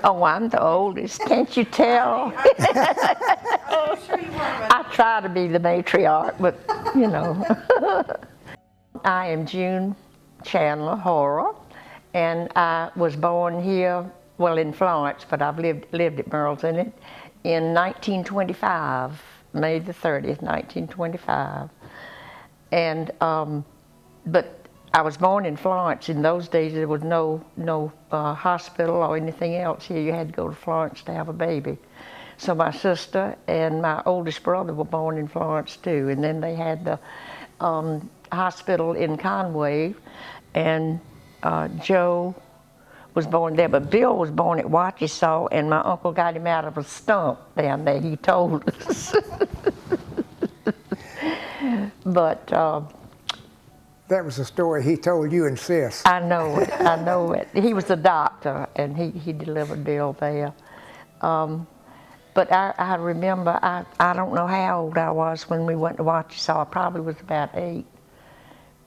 Oh, I'm the oldest. Can't you tell? I try to be the matriarch, but you know. I am June Chandler Hora, and I was born here, well, in Florence, but I've lived at Murrells in 1925, May the 30th, 1925. And but I was born in Florence. In those days, there was no hospital or anything else here. You had to go to Florence to have a baby. So my sister and my oldest brother were born in Florence too. And then they had the hospital in Conway, and Joe was born there. But Bill was born at Wachesaw, and my uncle got him out of a stump down there, he told us. But that was the story he told you and Sis. I know it, I know it. He was a doctor, and he delivered Bill there. But I remember, I don't know how old I was when we went to Wachesaw. I probably was about 8,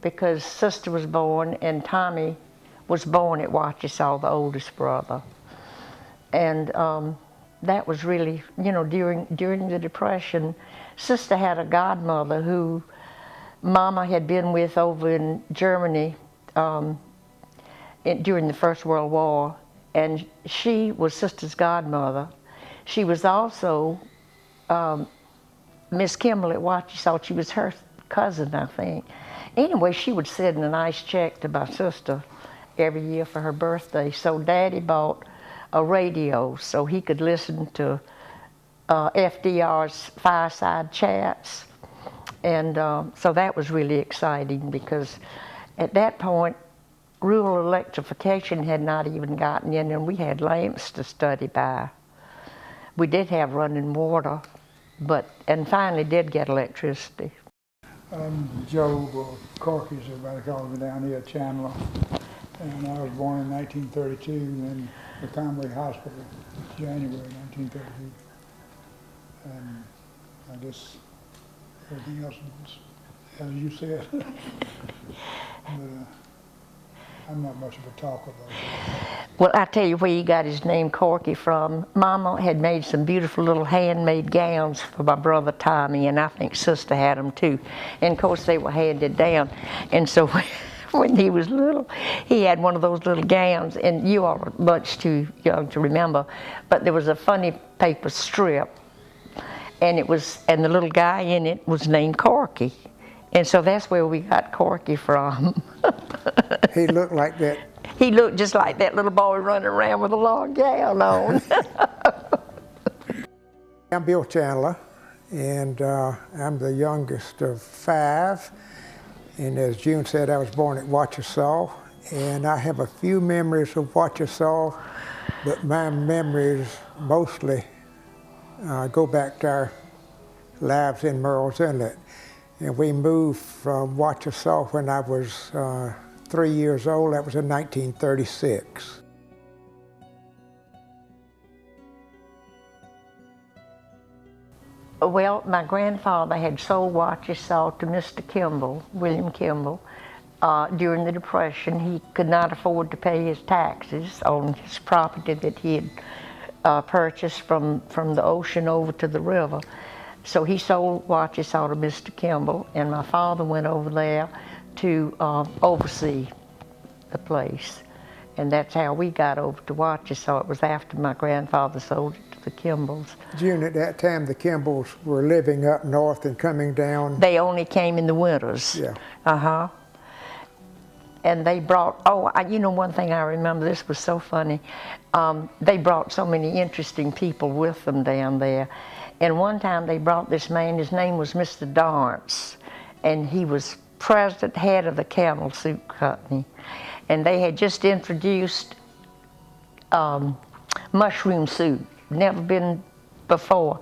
because Sister was born, and Tommy was born at Wachesaw, the oldest brother. And that was really, you know, during the Depression, Sister had a godmother who Mama had been with over in Germany during the First World War, and she was Sister's godmother. She was also Miss Kimball at Wachesaw. She was her cousin, I think. Anyway, she would send a nice check to my sister every year for her birthday. So Daddy bought a radio so he could listen to FDR's fireside chats. And so that was really exciting, because at that point, rural electrification had not even gotten in, and we had lamps to study by. We did have running water, and finally did get electricity. Joe Corky's, everybody calls me down here, Chandler. And I was born in 1932 in the Conway Hospital, January 1932. And I guess everything else is, as you said. But I'm not much of a talker, though. Well, I tell you where he got his name Corky from. Mama had made some beautiful little handmade gowns for my brother Tommy, and I think Sister had them too. And of course they were handed down. And so when he was little, he had one of those little gowns, and you all are much too young to remember, but there was a funny paper strip, and the little guy in it was named Corky. And so that's where we got Corky from. He looked like that. He looked just like that little boy running around with a long gown on. I'm Bill Chandler, and I'm the youngest of 5. And as June said, I was born at Wachesaw, and I have a few memories of Wachesaw, but my memories mostly go back to our lives in Murrells Inlet. And we moved from Wachesaw when I was 3 years old. That was in 1936. Well, my grandfather had sold Wachesaw to Mr. Kimball, William Kimball, during the Depression. He could not afford to pay his taxes on his property that he had purchased from the ocean over to the river. So he sold Wachesaw to Mr. Kimball, and my father went over there to oversee the place. And that's how we got over to Wachesaw. It was after my grandfather sold it to the Kimbells. June, at that time, the Kimbells were living up north and coming down. They only came in the winters. Yeah. Uh-huh. And they brought, you know, one thing I remember, this was so funny. They brought so many interesting people with them down there. And one time they brought this man, his name was Mr. Darntz, and he was president, head of the Camel Suit Company. And they had just introduced mushroom soup, never been before.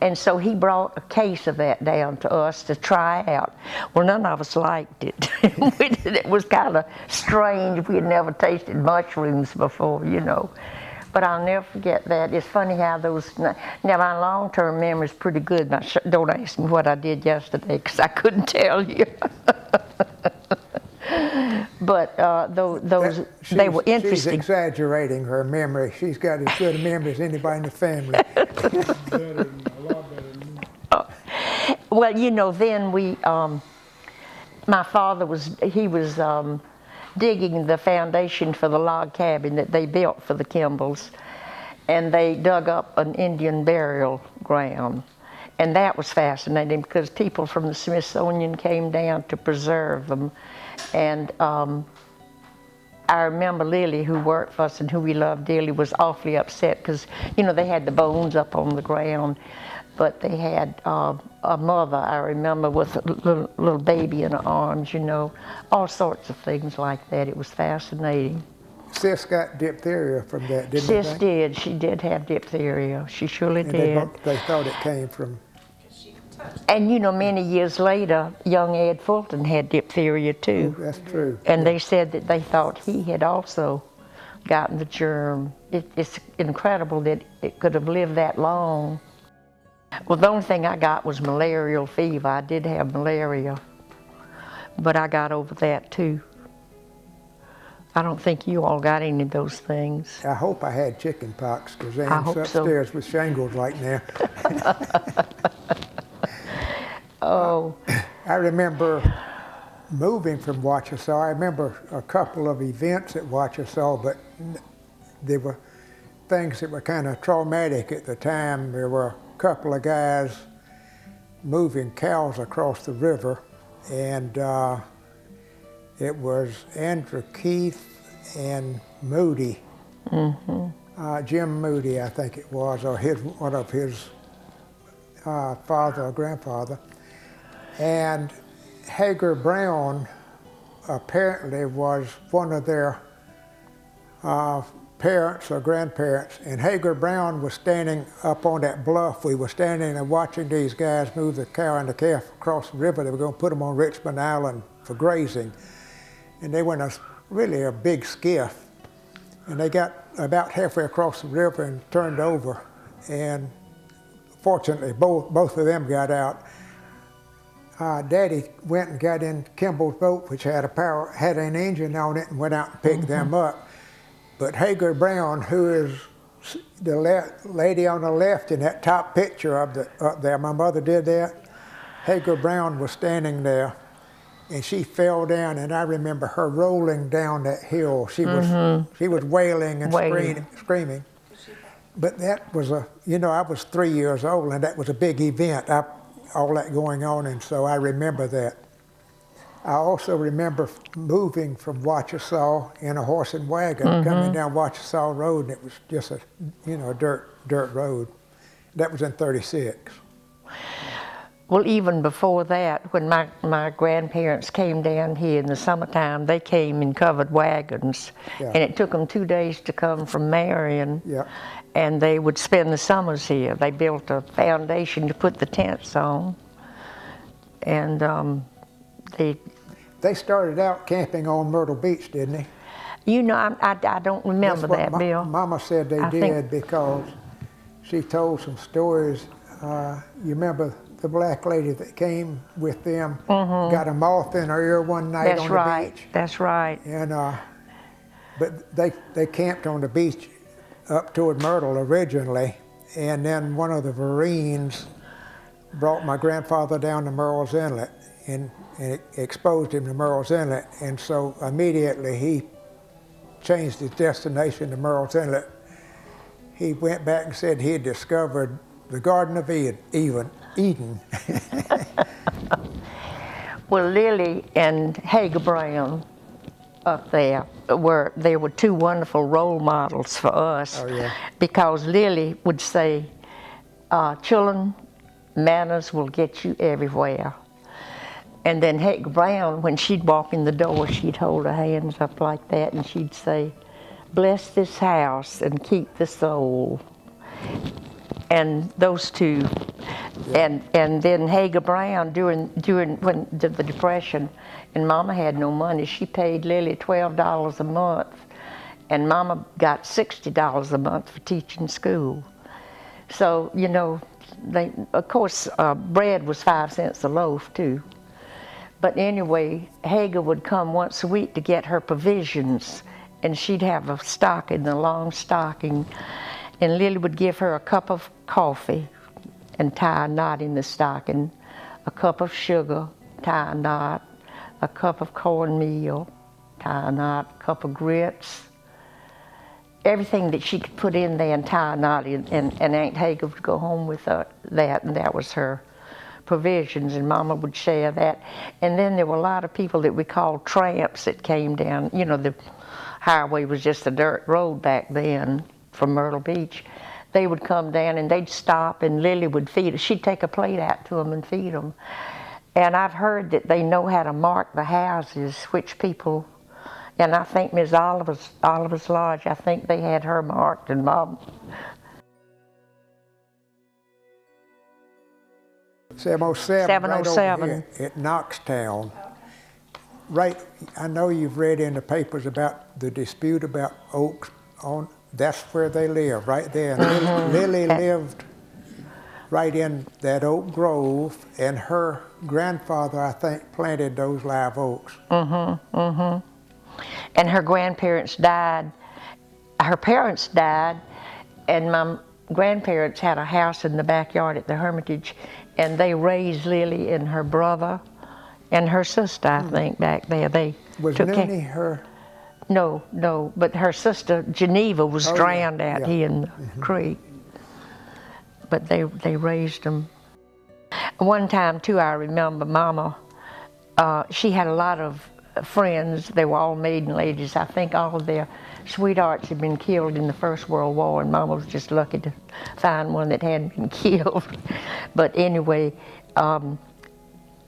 And so he brought a case of that down to us to try out. Well, none of us liked it. It was kind of strange. We had never tasted mushrooms before, you know. But I'll never forget that. It's funny how those, now my long-term memory is pretty good. Now, don't ask me what I did yesterday, because I couldn't tell you. But they were interesting. She's exaggerating her memory. She's got as good a memory as anybody in the family. A lot better than me. Well, you know, then my father was digging the foundation for the log cabin that they built for the Kimbells, and they dug up an Indian burial ground. And that was fascinating because people from the Smithsonian came down to preserve them. And I remember Lily, who worked for us and who we loved dearly, was awfully upset because, you know, they had the bones up on the ground, but they had a mother, I remember, with a little baby in her arms, you know, all sorts of things like that. It was fascinating. Sis got diphtheria from that, didn't Sis did. She did have diphtheria. She surely did. They thought it came from... And you know, many years later, young Ed Fulton had diphtheria too. That's true. And they said that they thought he had also gotten the germ. It's incredible that it could have lived that long. Well, the only thing I got was malarial fever. I did have malaria, but I got over that too. I don't think you all got any of those things. I hope I had chicken pox, because Anne's upstairs with shingles right now. Oh. I remember moving from Wachesaw. I remember a couple of events at Wachesaw, but they were things that were kind of traumatic at the time. There were a couple of guys moving cows across the river, and it was Andrew Keith and Moody, Jim Moody, I think it was, or one of his father or grandfather. And Hager Brown apparently was one of their parents or grandparents, and Hager Brown was standing up on that bluff. We were standing and watching these guys move the cow and the calf across the river. They were going to put them on Richmond Island for grazing. And they went really a big skiff. And they got about halfway across the river and turned over. And fortunately, both of them got out. Daddy went and got in Kimball's boat, which had an engine on it, and went out and picked them up. But Hager Brown, who is the lady on the left in that top picture up there, my mother did that. Hager Brown was standing there, and she fell down, and I remember her rolling down that hill. She was wailing and screaming. But that was I was 3 years old, and that was a big event. All that going on, and so I remember that. I also remember moving from Wachesaw in a horse and wagon, coming down Wachesaw Road, and it was just a dirt road. That was in '36. Well, even before that, when my grandparents came down here in the summertime, they came in covered wagons, and it took them 2 days to come from Marion. Yeah. And they would spend the summers here. They built a foundation to put the tents on, and They started out camping on Myrtle Beach, didn't they? You know, I don't remember that, Bill. Mama said they did because she told some stories. You remember the black lady that came with them, got a moth in her ear one night on the beach? That's right. And but they camped on the beach up toward Myrtle originally, and then one of the Marines brought my grandfather down to Murrells Inlet and exposed him to Murrells Inlet, and so immediately he changed his destination to Murrells Inlet. he went back and said he had discovered the Garden of Eden. Well, Lily and Hager Brown up there were two wonderful role models for us. Oh, yeah. Because Lily would say, children, manners will get you everywhere. And then Hager Brown, when she'd walk in the door, she'd hold her hands up like that and she'd say, bless this house and keep the soul. And those two, and then Hager Brown during when the Depression, and Mama had no money, she paid Lily $12 a month, and Mama got $60 a month for teaching school. So, you know, of course, bread was 5 cents a loaf too. But anyway, Hager would come once a week to get her provisions, and she'd have a stocking, a long stocking, and Lily would give her a cup of coffee and tie a knot in the stocking, a cup of sugar, tie a knot, a cup of cornmeal, tie a knot, a cup of grits, everything that she could put in there and tie a knot in, and Aunt Hager would go home with that, and that was her provisions, and Mama would share that. And then there were a lot of people that we called tramps that came down. You know, the highway was just a dirt road back then from Myrtle Beach. They would come down and they'd stop, and Lily would feed us. She'd take a plate out to them and feed them. And I've heard that they know how to mark the houses, which people, and I think Miss Oliver's Lodge, I think they had her marked, and Mom. 707. 707. Right over here at Knoxtown. Right, I know you've read in the papers about the dispute about Oaks. That's where they live, right there. And Lily lived right in that oak grove, and her grandfather, I think, planted those live oaks. And her grandparents died. Her parents died, and my grandparents had a house in the backyard at the Hermitage, and they raised Lily and her brother and her sister, I think, back there. They Was took Noonie her? No, but her sister Geneva was drowned out here in the creek. But they raised them. One time too, I remember Mama, she had a lot of friends. They were all maiden ladies. I think all of their sweethearts had been killed in the First World War, and Mama was just lucky to find one that hadn't been killed. But anyway,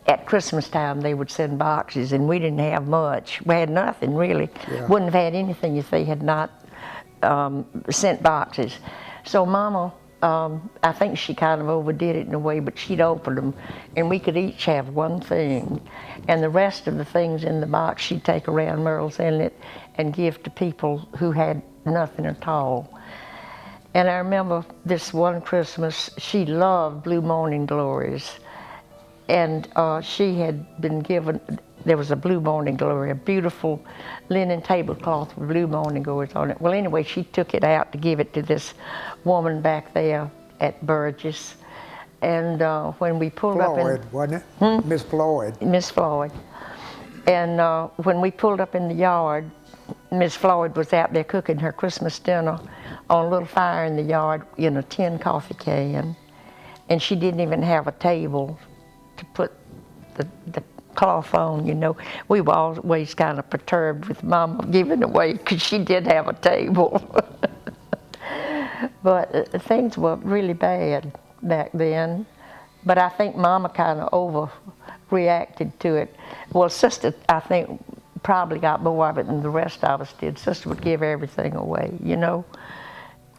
at Christmas time, they would send boxes, and we didn't have much. We had nothing, really. Yeah. Wouldn't have had anything if they had not sent boxes. So Mama, I think she kind of overdid it in a way, but she'd open them, and we could each have one thing. And the rest of the things in the box, she'd take around Murrells Inlet and give to people who had nothing at all. And I remember this one Christmas, she loved Blue Morning Glories. And she had been given, there was a Blue Morning Glory, a beautiful linen tablecloth with Blue Morning Glories on it. Well, anyway, she took it out to give it to this woman back there at Burgess. And when we pulled up in... Floyd, wasn't it? Miss Floyd. Miss Floyd. And when we pulled up in the yard, Miss Floyd was out there cooking her Christmas dinner on a little fire in the yard in a tin coffee can. And she didn't even have a table to put the cloth on, you know. We were always kind of perturbed with Mama giving away, because she did have a table. But things were really bad back then. But I think Mama kind of overreacted to it. Well, Sister, I think, probably got more of it than the rest of us did. Sister would give everything away, you know.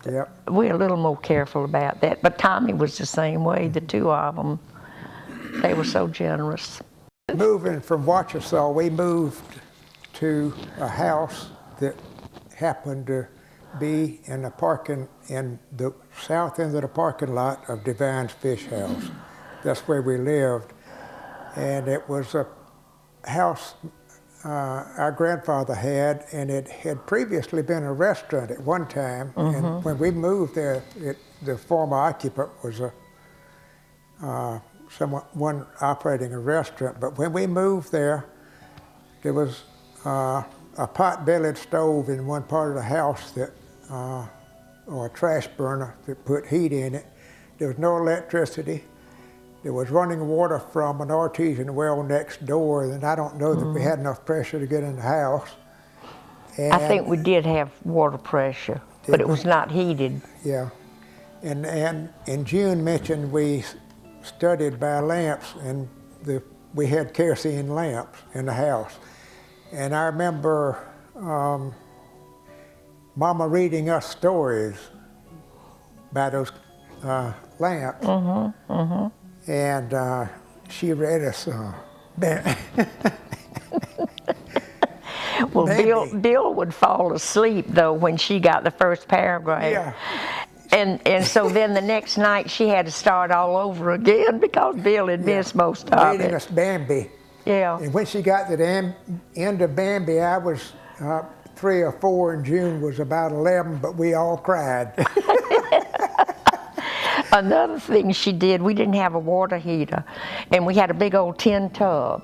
Yep. We're a little more careful about that. But Tommy was the same way, the two of them. They were so generous. Moving from Wachesaw, we moved to a house that happened to be in the south end of the parking lot of Divine's Fish House. That's where we lived. And it was a house our grandfather had, and it had previously been a restaurant at one time. And when we moved there, the former occupant was someone operating a restaurant. But when we moved there, there was a pot-bellied stove in one part of the house that or a trash burner that put heat in it. There was no electricity. There was running water from an artesian well next door, and I don't know that we had enough pressure to get in the house. And I think we did have water pressure, but it was not heated. yeah. And June mentioned we studied by lamps, and we had kerosene lamps in the house. And I remember Mama reading us stories by those lamps. And she read us Well, Bill would fall asleep, though, when she got the first paragraph. Yeah. And so then the next night she had to start all over again because Bill had missed most of reading it. us Bambi. Yeah. And when she got to the end of Bambi, I was 3 or 4 and June was about 11, but we all cried. Another thing she did, we didn't have a water heater, and we had a big old tin tub.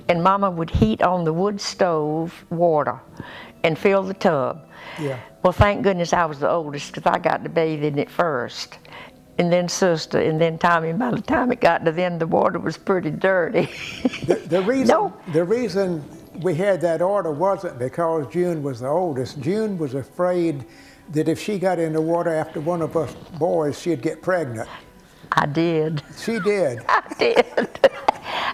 And Mama would heat on the wood stove water and fill the tub. Yeah. Well, thank goodness I was the oldest because I got to bathe in it first. And then Sister, and then Tommy. By the time it got to them, the water was pretty dirty. The reason we had that order wasn't because June was the oldest. June was afraid that if she got in the water after one of us boys, she'd get pregnant. I did. She did. I did.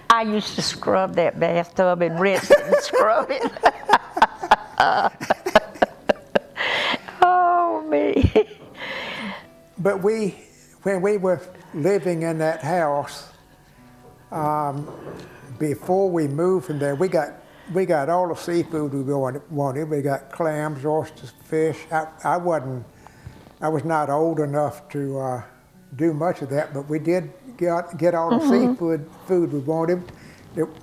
I used to scrub that bathtub and rinse it and scrub it. Oh, me. But when we were living in that house, before we moved from there, we got all the seafood we wanted. We got clams, oysters, fish. I was not old enough to do much of that, but we did get all the seafood we wanted.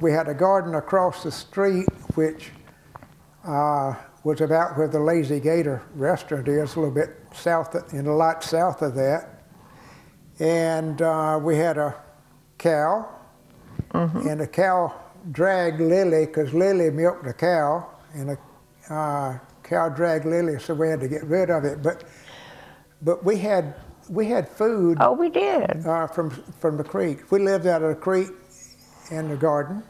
We had a garden across the street, which was about where the Lazy Gator restaurant is, a little bit south, in a lot south of that. And we had a cow, and the cow dragged Lily, because Lily milked the cow, and the cow dragged Lily, so we had to get rid of it. But we had food. Oh, we did. From the creek. We lived out of the creek and the garden.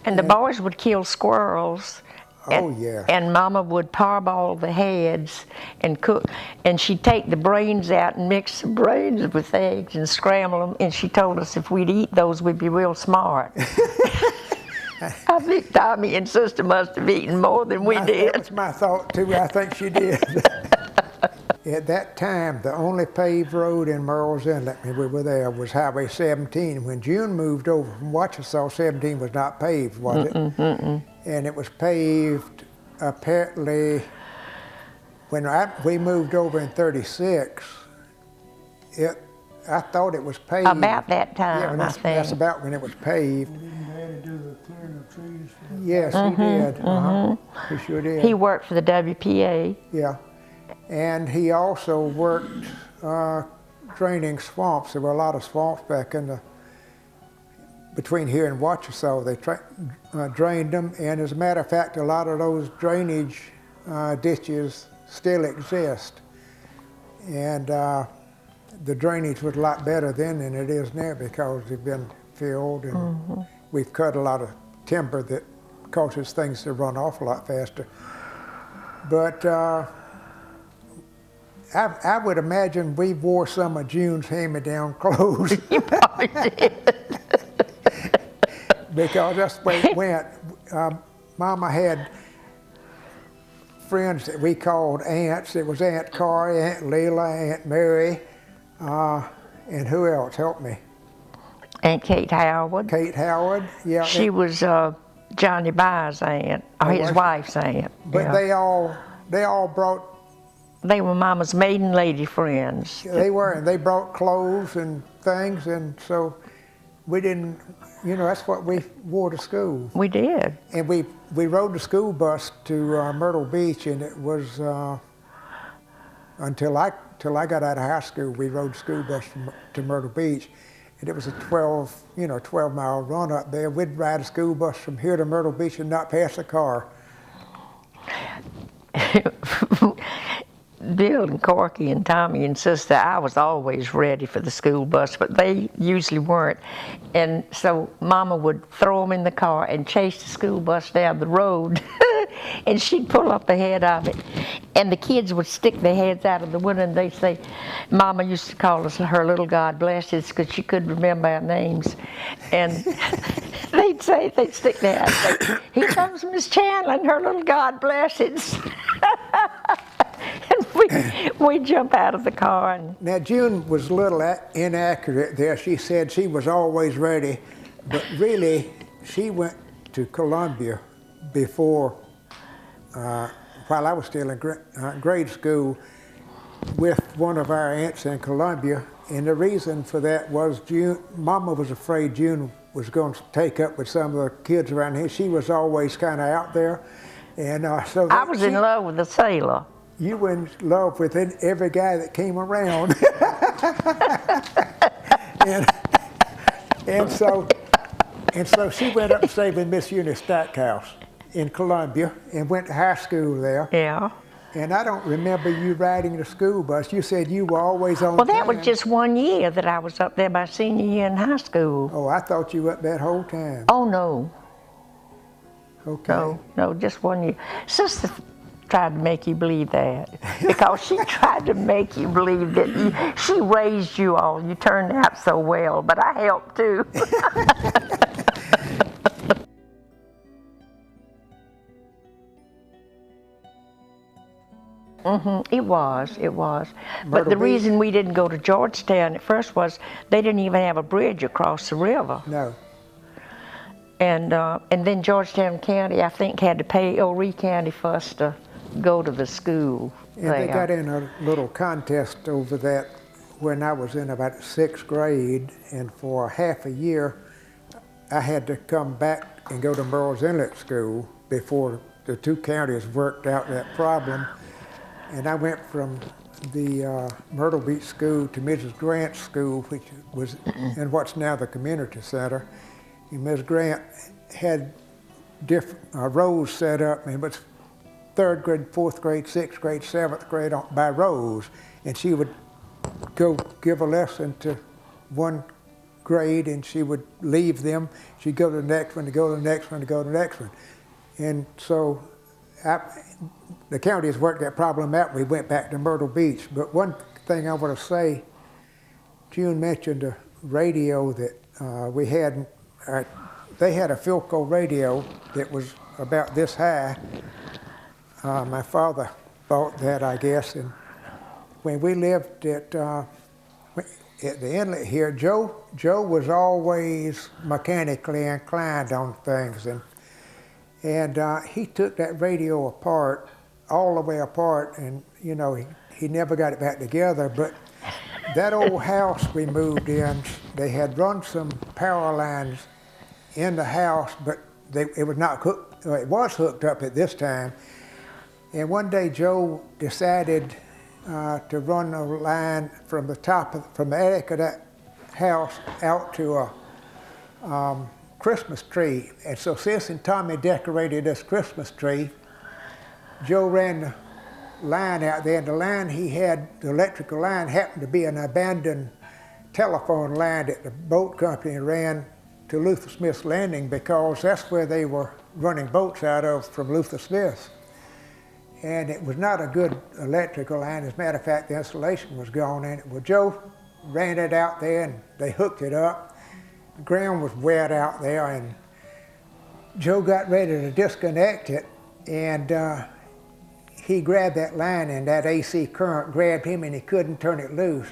And the boys would kill squirrels. Oh, yeah. And Mama would parboil the heads and cook. And she'd take the brains out and mix the brains with eggs and scramble them. And she told us if we'd eat those, we'd be real smart. I think Tommy and Sister must have eaten more than we did. That's my thought, too. I think she did. At that time, the only paved road in Murrells Inlet, when we were there, was Highway 17. When June moved over from Wachesaw, 17 was not paved, was it? And it was paved, apparently, when we moved over in 36, I thought it was paved. About that time, I think. That's about when it was paved. Didn't Daddy do the clearing of trees? Yes, he did. He sure did. He worked for the WPA. Yeah. And he also worked draining swamps. There were a lot of swamps back between here and Wachesaw. They drained them, and as a matter of fact, a lot of those drainage ditches still exist. And the drainage was a lot better then than it is now because they've been filled, and we've cut a lot of timber that causes things to run off a lot faster. But I would imagine we wore some of June's hand-me-down clothes. You probably did. Because that's the way it went. Mama had friends that we called aunts. It was Aunt Carrie, Aunt Leila, Aunt Mary, and who else? Help me. And Kate Howard. Kate Howard, yeah. She was Johnny By's aunt, or his wife's aunt. But yeah. they all brought. They were Mama's maiden lady friends. They were, and they brought clothes and things, and so we didn't, that's what we wore to school. We did. And we rode the school bus to Myrtle Beach, and it was until I got out of high school, we rode the school bus to Myrtle Beach, and it was a 12-mile run up there. We'd ride a school bus from here to Myrtle Beach and not pass a car. Bill and Corky and Tommy and Sister, I was always ready for the school bus, but they usually weren't. And so Mama would throw them in the car and chase the school bus down the road. And she'd pull up ahead of it. And the kids would stick their heads out of the window and they'd say, Mama used to call us her little God blesses because she couldn't remember our names. And they'd stick their heads and say, here comes Miss Chandler and her little God blesses. And we'd jump out of the car. And Now, June was a little inaccurate there. She said she was always ready, but really, she went to Columbia before, while I was still in grade school, with one of our aunts in Columbia. And the reason for that was Mama was afraid June was going to take up with some of the kids around here. She was always kind of out there. And so I was in love with a sailor. You were in love with every guy that came around. and so she went up and stayed with Miss Eunice Stackhouse in Columbia and went to high school there. Yeah. And I don't remember you riding the school bus. You said you were always on Well, that time. was just 1 year that I was up there, my senior year in high school. Oh, I thought you were up that whole time. Oh, no. Okay. No, just 1 year. Sister tried to make you believe that because she tried to make you believe that she raised you all. You turned out so well, but I helped too. It was. But the reason we didn't go to Georgetown at first was they didn't even have a bridge across the river. No. And then Georgetown County, I think, had to pay Lee County for us to go to the school And there. they got in a little contest over that when I was in about 6th grade, and for half a year I had to come back and go to Murrells Inlet School before the two counties worked out that problem. And I went from the Myrtle Beach School to Mrs. Grant's school, which was in what's now the community center. And Ms. Grant had different rows set up, and it was 3rd grade, 4th grade, 6th grade, 7th grade by rows. And she would go give a lesson to one grade and she would leave them. She'd go to the next one, to go to the next one, to go to the next one. And so the counties worked that problem out. We went back to Myrtle Beach. But one thing I want to say, June mentioned a radio that we had. They had a Philco radio that was about this high. My father bought that, I guess. And when we lived at the Inlet here, Joe was always mechanically inclined on things. And he took that radio apart, all the way apart, and you know, he never got it back together. But that old house we moved in, they had run some power lines in the house, but it was not hooked. Well, it was hooked up at this time. And one day Joe decided to run a line from the attic of that house out to a Christmas tree. And so Sis and Tommy decorated this Christmas tree. Joe ran the line out there, and the line he had, the electrical line, happened to be an abandoned telephone line that the boat company ran to Luther Smith's Landing, because that's where they were running boats out of from Luther Smith's. And it was not a good electrical line. As a matter of fact, the insulation was gone in it. Well, Joe ran it out there and they hooked it up. The ground was wet out there, and Joe got ready to disconnect it, and he grabbed that line, and that AC current grabbed him and he couldn't turn it loose.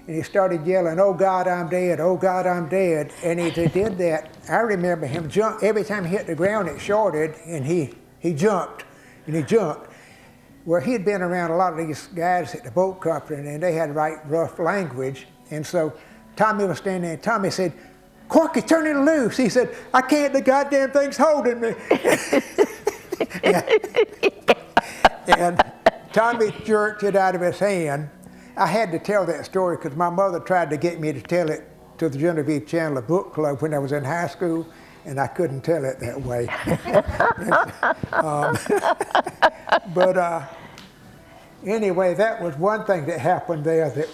And he started yelling, "Oh God, I'm dead, oh God, I'm dead." And as he did that, I remember him jump. Every time he hit the ground, it shorted, and he jumped, and he jumped. Well, he'd been around a lot of these guys at the boat company, and they had right rough language. And so Tommy was standing there, and Tommy said, "Corky, turn it loose." He said, "I can't, the goddamn thing's holding me." And Tommy jerked it out of his hand. I had to tell that story because my mother tried to get me to tell it to the Genevieve Chandler book club when I was in high school, and I couldn't tell it that way. Anyway, that was one thing that happened there that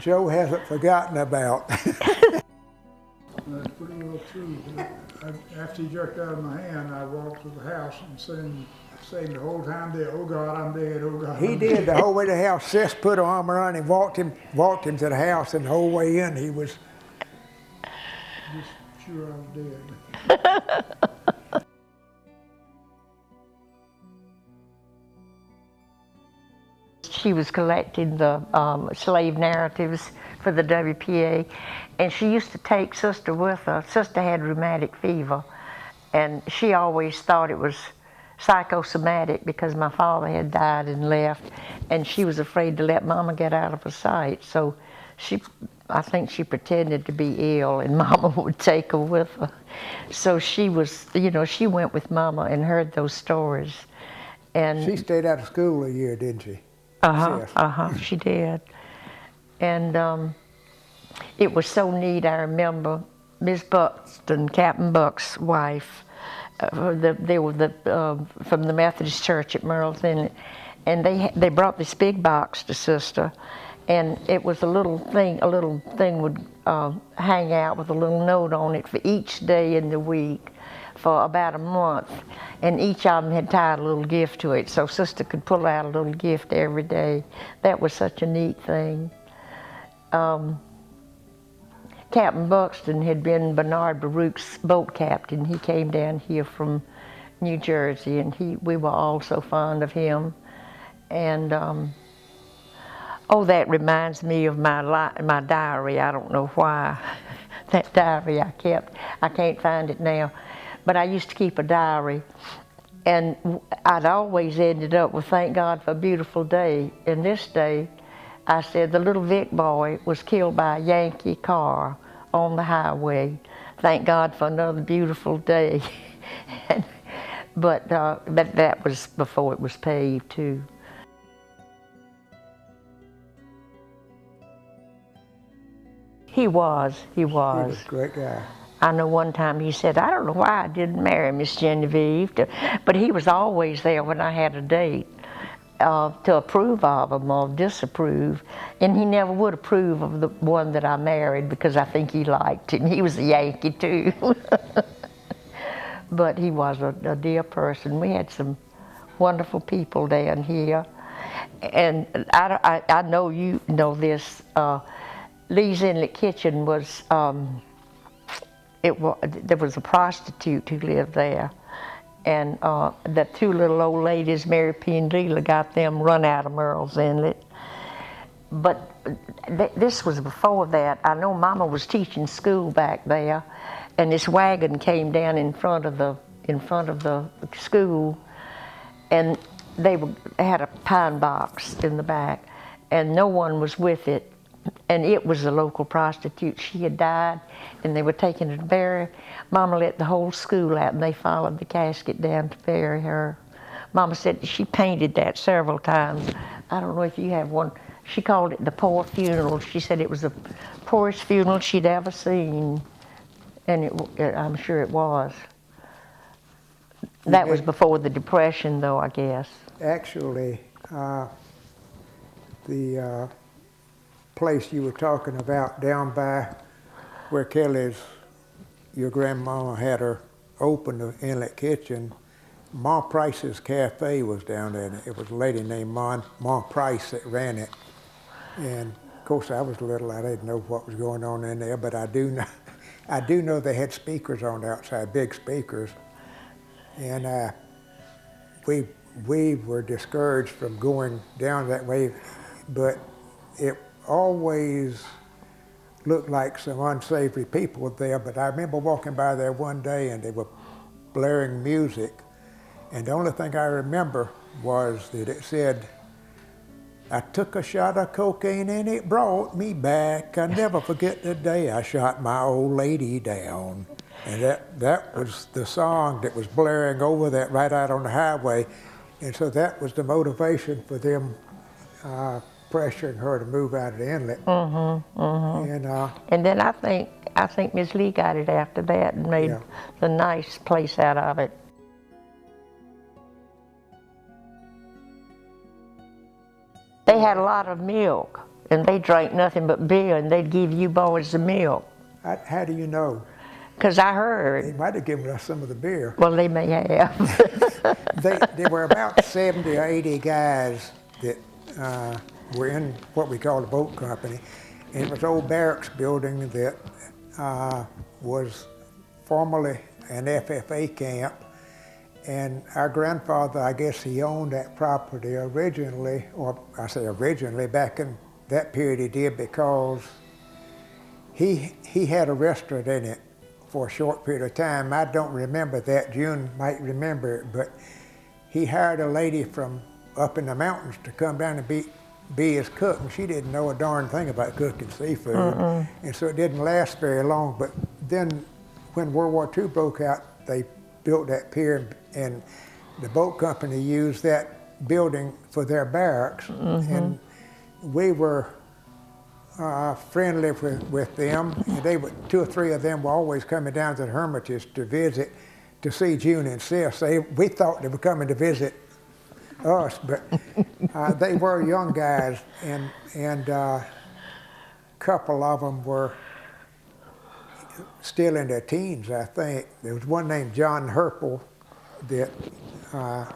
Joe hasn't forgotten about. That's pretty well true. After he jerked out of my hand, I walked to the house and saying the whole time there, "Oh God, I'm dead. Oh God." He did the whole way to the house. Sis put her arm around him, walked him to the house, and the whole way in he was Just sure I was dead. She was collecting the slave narratives for the WPA, and she used to take Sister with her. Sister had rheumatic fever, and she always thought it was psychosomatic because my father had died and left, and she was afraid to let Mama get out of her sight. So I think she pretended to be ill, and Mama would take her with her. So she was, she went with Mama and heard those stories. And She stayed out of school a year, didn't she? She did. And it was so neat. I remember Miss Buxton, Captain Buck's wife. They were from the Methodist Church at Murrells, Inlet, and they brought this big box to Sister, and it was a little thing would hang out with a little note on it for each day in the week for about a month, and each of them had tied a little gift to it, so Sister could pull out a little gift every day. That was such a neat thing. Captain Buxton had been Bernard Baruch's boat captain. He came down here from New Jersey, and we were all so fond of him. And oh, that reminds me of my diary. I don't know why that diary I kept. I can't find it now, but I used to keep a diary, and I'd always ended up with "Thank God for a beautiful day." And this day, I said, the little Vic boy was killed by a Yankee car on the highway. Thank God for another beautiful day. But that was before it was paved too. He was. He was a great guy. I know one time he said, "I don't know why I didn't marry Miss Genevieve," but he was always there when I had a date. To approve of them or disapprove, and he never would approve of the one that I married because I think he liked him. He was a Yankee too. But he was a dear person. We had some wonderful people down here, and I know you know this. Lee's Inlet Kitchen was there was a prostitute who lived there. And the two little old ladies, Mary P. and Leela, got them run out of Murrells Inlet. But this was before that. I know Mama was teaching school back there, and this wagon came down in front of the school, and they had a pine box in the back, and no one was with it. And it was a local prostitute. She had died, and they were taking her to bury. Mama let the whole school out, and they followed the casket down to bury her. Mama said she painted that several times. I don't know if you have one. She called it the poor funeral. She said it was the poorest funeral she'd ever seen, and I'm sure it was. That was before the Depression, though, I guess. Actually, the place you were talking about down by where your grandmama had her open the Inlet Kitchen, Ma Price's Cafe was down there. It was a lady named Ma Price that ran it. And of course I was little, I didn't know what was going on in there, but I do know they had speakers on the outside, big speakers. And we were discouraged from going down that way, but it always looked like some unsavory people were there. But I remember walking by there one day and they were blaring music, and the only thing I remember was that it said, "I took a shot of cocaine and it brought me back. I never forget the day I shot my old lady down." And that was the song that was blaring over that right out on the highway. And so that was the motivation for them pressuring her to move out of the Inlet. And then I think Miss Lee got it after that and made the nice place out of it. They had a lot of milk, and they drank nothing but beer, and they'd give you boys the milk. How do you know? Because I They heard. might have given us some of the beer. Well, they may have. There were about 70 or 80 guys that were in what we call the boat company. And it was an old barracks building that was formerly an FFA camp. And our grandfather, I guess he owned that property originally, or I say originally, back in that period he did, because he had a restaurant in it for a short period of time. I don't remember that. June might remember it, but he hired a lady from up in the mountains to come down and be his cook, and she didn't know a darn thing about cooking seafood. And so it didn't last very long. But then when World War II broke out, they built that pier, and the boat company used that building for their barracks. And we were friendly with them. And they would, 2 or 3 of them were always coming down to the Hermitage to visit, to see June and Sis. We thought they were coming to visit us, but they were young guys, and a couple of them were still in their teens, I think. There was one named John Herpel that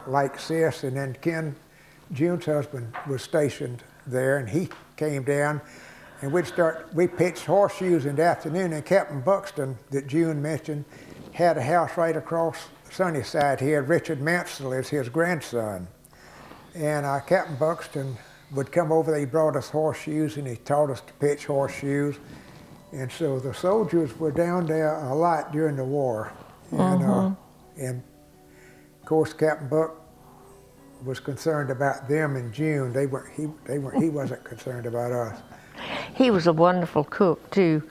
liked Sis, and then Ken, June's husband, was stationed there, and he came down, and we pitched horseshoes in the afternoon, and Captain Buxton, that June mentioned, had a house right across Sunnyside here. Richard Mansell is his grandson. And Captain Buxton would come over, he brought us horseshoes, and he taught us to pitch horseshoes. And so the soldiers were down there a lot during the war. And of course, Captain Buck was concerned about them in June. He wasn't concerned about us. He was a wonderful cook too.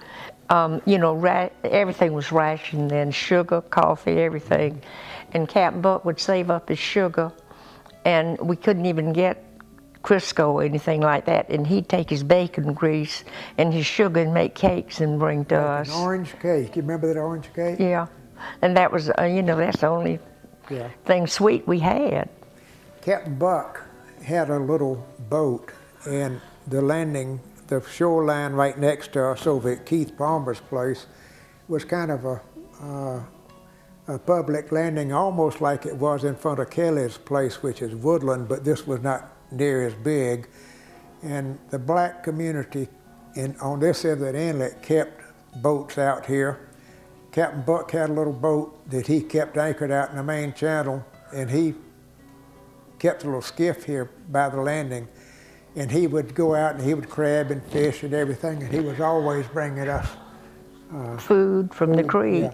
You know, everything was rationed then, sugar, coffee, everything. And Captain Buck would save up his sugar, and we couldn't even get Crisco or anything like that. And he'd take his bacon grease and his sugar and make cakes and bring to us. An orange cake. You remember that orange cake? Yeah. And that was, you know, that's the only thing sweet we had. Captain Buck had a little boat, and the shoreline right next to us over at Keith Palmer's place was kind of a public landing, almost like it was in front of Kelly's place, which is Woodland, but this was not near as big. And the black community on this end of the inlet kept boats out here. Captain Buck had a little boat that he kept anchored out in the main channel, and he kept a little skiff here by the landing. And he would go out and he would crab and fish and everything, and he was always bringing us food from the creek.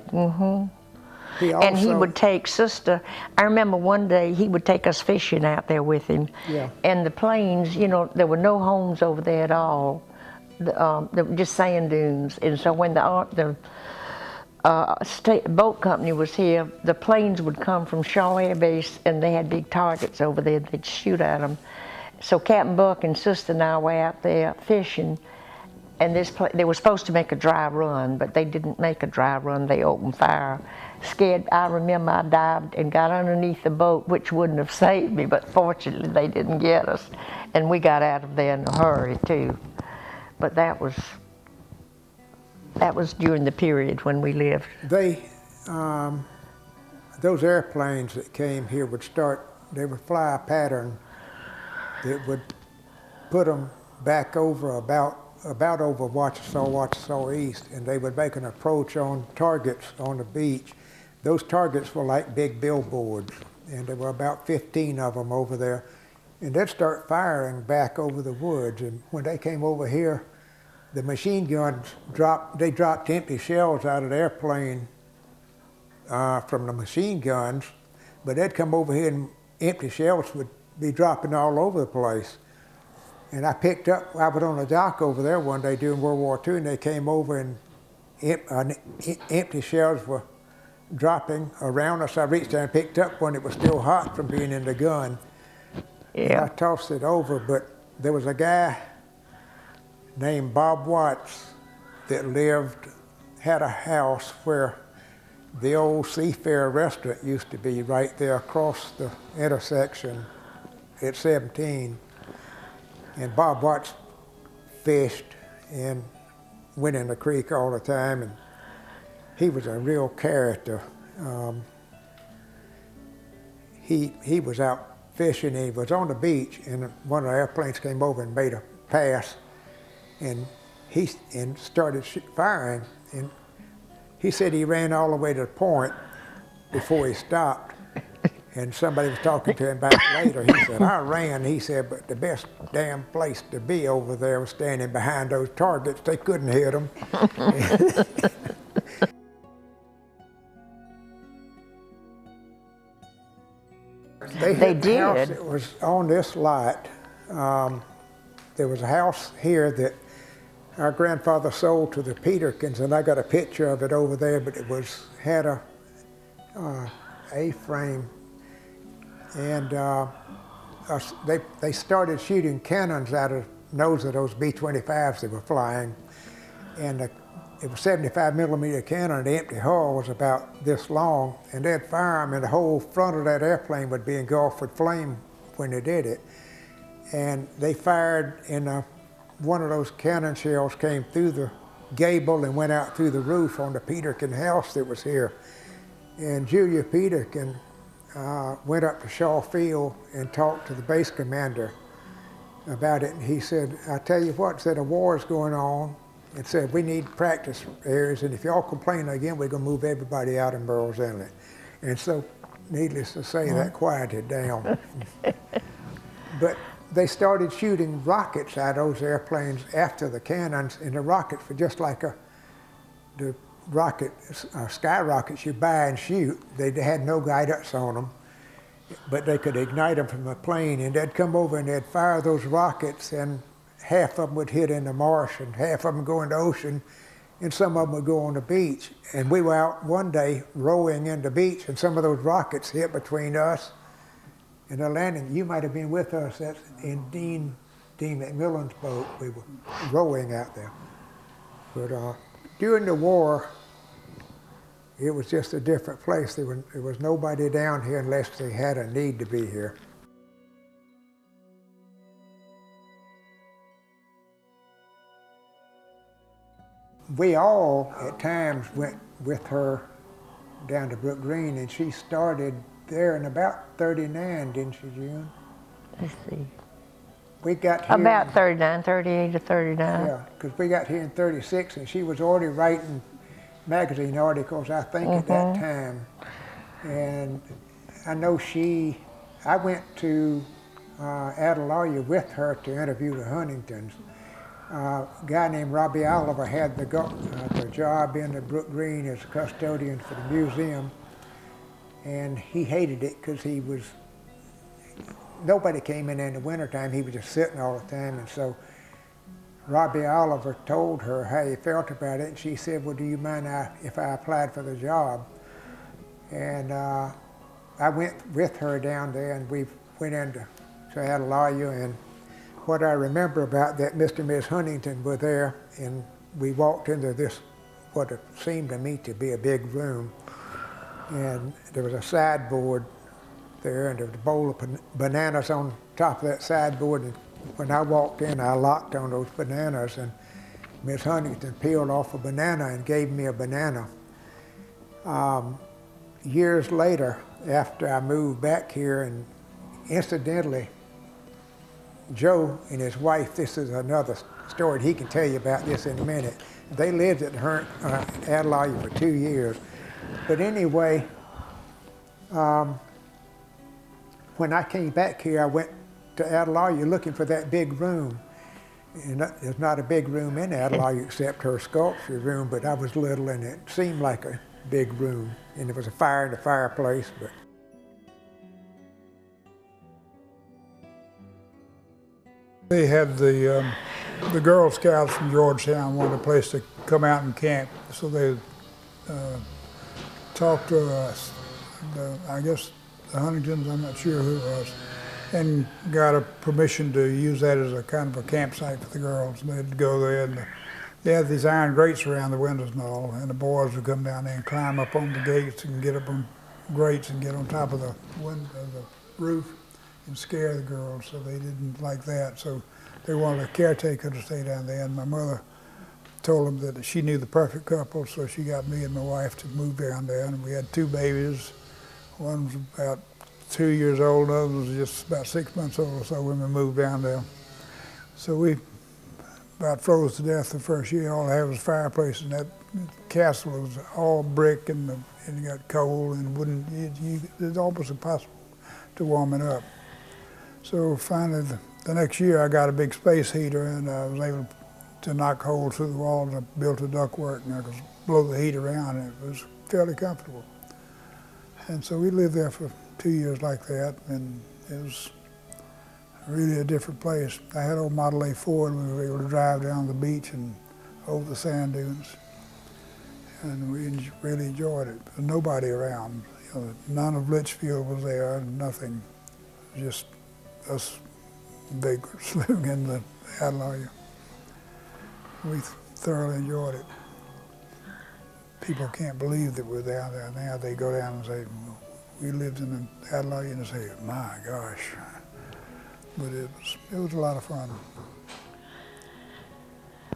Yeah. And he would take Sister, I remember one day he would take us fishing out there with him. Yeah. And the plains, you know, there were no homes over there at all. There were just sand dunes. And so when the boat company was here, the planes would come from Shaw Air Base, and they had big targets over there. They'd shoot at them. So Captain Buck and Sister and I were out there fishing, and they were supposed to make a dry run, but they didn't make a dry run. They opened fire. Scared, I remember I dived and got underneath the boat, which wouldn't have saved me, but fortunately they didn't get us. And we got out of there in a hurry too. But that was during the period when we lived. Those airplanes that came here they would fly a pattern that would put them back over about over Wachesaw East, and they would make an approach on targets on the beach. Those targets were like big billboards, and there were about 15 of them over there. And they'd start firing back over the woods, and when they came over here, the machine guns dropped empty shells out of the airplane from the machine guns, but they'd come over here and empty shells would be dropping all over the place. And I was on a dock over there one day during World War II, and they came over and empty shells were dropping around us. I reached down and picked up one that was still hot from being in the gun. Yeah. I tossed it over, but there was a guy named Bob Watts that had a house where the old Seafair restaurant used to be, right there across the intersection at 17. And Bob Watts fished and went in the creek all the time, and he was a real character. He was out fishing, and he was on the beach, and one of the airplanes came over and made a pass, and he started firing, and he said he ran all the way to the point before he stopped. And somebody was talking to him back later. He said, I ran, he said, but the best damn place to be over there was standing behind those targets. They couldn't hit them. They did. House that was on this lot. There was a house here that our grandfather sold to the Peterkins, and I got a picture of it over there, but it had a A-frame. And they started shooting cannons out of the nose of those B-25s that were flying. And it was 75 millimeter cannon. The empty hull was about this long, and they'd fire them, and the whole front of that airplane would be engulfed with flame when they did it. And they fired, and one of those cannon shells came through the gable and went out through the roof on the Peterkin house that was here. And Julia Peterkin went up to Shaw Field and talked to the base commander about it. And he said, I tell you what, said a war is going on, and said we need practice areas, and if y'all complain again, we're going to move everybody out in Murrells Inlet. And so, needless to say, that quieted down. But they started shooting rockets out of those airplanes after the cannons, and the rockets were just like the sky rockets you buy and shoot. They had no guidance on them, but they could ignite them from a plane, and they'd come over and they'd fire those rockets, and half of them would hit in the marsh, and half of them go in the ocean, and some of them would go on the beach. And we were out one day rowing in the beach, and some of those rockets hit between us and the landing. You might have been with us. That's in Dean McMillan's boat. We were rowing out there. But during the war, it was just a different place. There was nobody down here unless they had a need to be here. We all, at times, went with her down to Brookgreen, and she started there in about 39, didn't she, June? Let's see. We got here about 39, 38 to 39. Yeah, because we got here in 36, and she was already writing magazine articles, I think, at that time. And I know I went to Adelia with her to interview the Huntingtons. A guy named Robbie Oliver had the job in the Brookgreen as custodian for the museum, and he hated it because nobody came in the wintertime. He was just sitting all the time, and so Robbie Oliver told her how he felt about it, and she said, well, do you mind if I applied for the job? And I went with her down there, and we went into Adelia, and what I remember about that, Mr. and Miss Huntington were there, and we walked into this, what it seemed to me to be a big room, and there was a sideboard there, and there was a bowl of bananas on top of that sideboard, and when I walked in, I locked on those bananas, and Miss Huntington peeled off a banana and gave me a banana. Years later, after I moved back here, and incidentally, Joe and his wife, this is another story, he can tell you about this in a minute. They lived at Adelia for 2 years. But anyway, when I came back here, I went to Adelia looking for that big room. And there's not a big room in Adelia except her sculpture room, but I was little and it seemed like a big room. And there was a fire in the fireplace. But they had the Girl Scouts from Georgetown wanted a place to come out and camp, so they talked to us. I guess the Huntingtons, I'm not sure who it was, and got a permission to use that as a kind of a campsite for the girls. And they'd go there, and they had these iron grates around the windows and all, and the boys would come down there and climb up on the gates and get up on grates and get on top of the roof and scare the girls, so they didn't like that. So they wanted a caretaker to stay down there, and my mother told them that she knew the perfect couple, so she got me and my wife to move down there, and we had 2 babies. One was about 2 years old, the other was just about 6 months old or so when we moved down there. So we about froze to death the first year. All I had was a fireplace, and that castle was all brick, and it got cold and wouldn't, it's almost impossible to warm it up. So finally, the next year I got a big space heater, and I was able to knock holes through the walls. I built a ductwork, and I could blow the heat around, and it was fairly comfortable. And so we lived there for 2 years like that, and it was really a different place. I had an old Model A Ford, and we were able to drive down the beach and over the sand dunes, and we really enjoyed it. There was nobody around. You know, none of Litchfield was there, nothing. Just us vagrants living in the Atalaia. We thoroughly enjoyed it. People can't believe that we're down there now. They go down and say, well, we lived in the Atalaia, and they say, my gosh. But it was a lot of fun.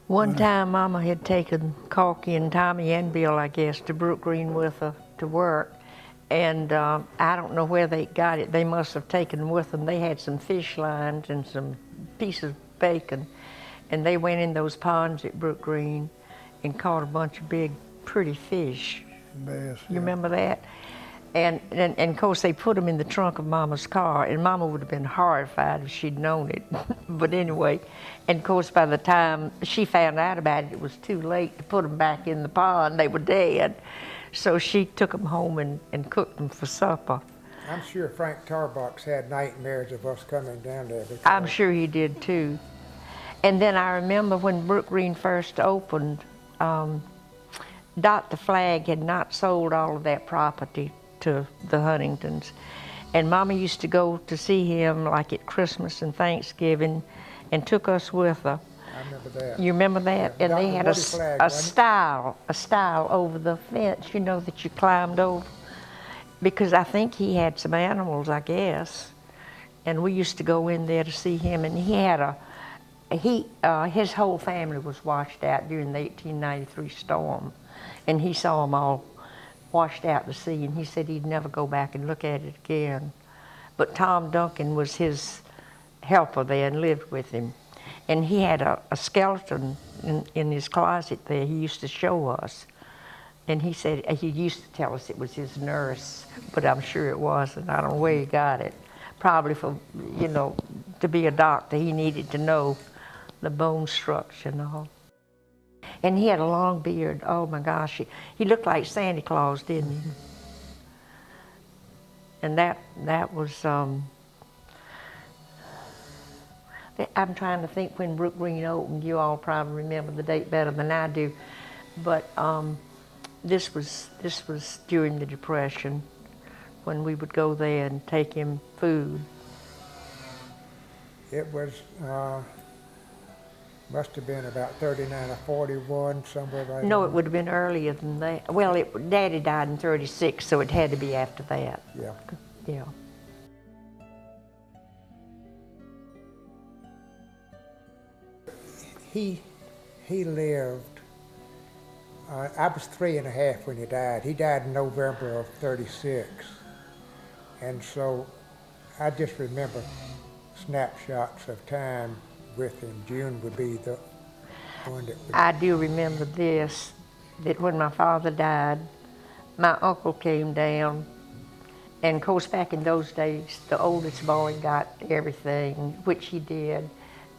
One time Mama had taken Corky and Tommy and Bill, I guess, to Brookgreen with her to work. And I don't know where they got it. They must have taken with them. They had some fish lines and some pieces of bacon. And they went in those ponds at Brookgreen and caught a bunch of big, pretty fish. Bass, You remember that? And of course they put them in the trunk of Mama's car, and Mama would have been horrified if she'd known it. But anyway, and of course by the time she found out about it, it was too late to put them back in the pond. They were dead. So she took them home and cooked them for supper. I'm sure Frank Tarbox had nightmares of us coming down there. I'm sure he did too. And then I remember when Brookgreen first opened, Dr. Flagg had not sold all of that property to the Huntingtons. And Mama used to go to see him like at Christmas and Thanksgiving and took us with her. I remember that. You remember that? Yeah, And they had Flagg, a stile over the fence, you know, that you climbed over. Because I think he had some animals, I guess. And we used to go in there to see him, and he had his whole family was washed out during the 1893 storm. And he saw them all washed out to sea, and he said he'd never go back and look at it again. But Tom Duncan was his helper there and lived with him. And he had a skeleton in his closet there he used to show us. And he said, he used to tell us it was his nurse, but I'm sure it wasn't. I don't know where he got it. Probably for, you know, to be a doctor, he needed to know the bone structure and all. And he had a long beard. Oh my gosh, he looked like Santa Claus, didn't he? And that was, I'm trying to think when Brookgreen opened. You all probably remember the date better than I do. But this was during the Depression when we would go there and take him food. It was, must have been about 39 or 41, somewhere right No, now. it would have been earlier than that. Well, Daddy died in 36, so it had to be after that. Yeah. Yeah. He lived, I was 3 and a half when he died. He died in November of 36. And so I just remember snapshots of time with him. June would be the one that would... I do remember this, that when my father died, my uncle came down, and of course back in those days, the oldest boy got everything, which he did,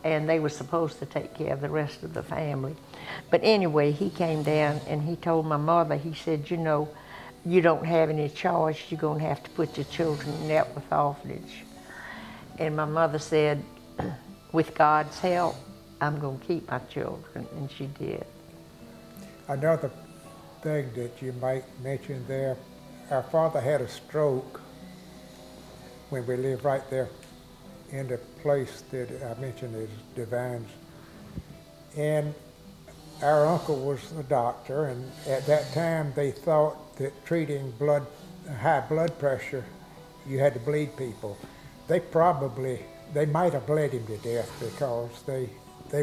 and they were supposed to take care of the rest of the family. But anyway, he came down and he told my mother, he said, you know, you don't have any choice, you're gonna have to put your children in that with orphanage. And my mother said, with God's help, I'm gonna keep my children, and she did. Another thing that you might mention there, our father had a stroke when we lived right there in the place that I mentioned as Divines. And our uncle was a doctor, and at that time they thought that treating high blood pressure, you had to bleed people. They probably they might have bled him to death because they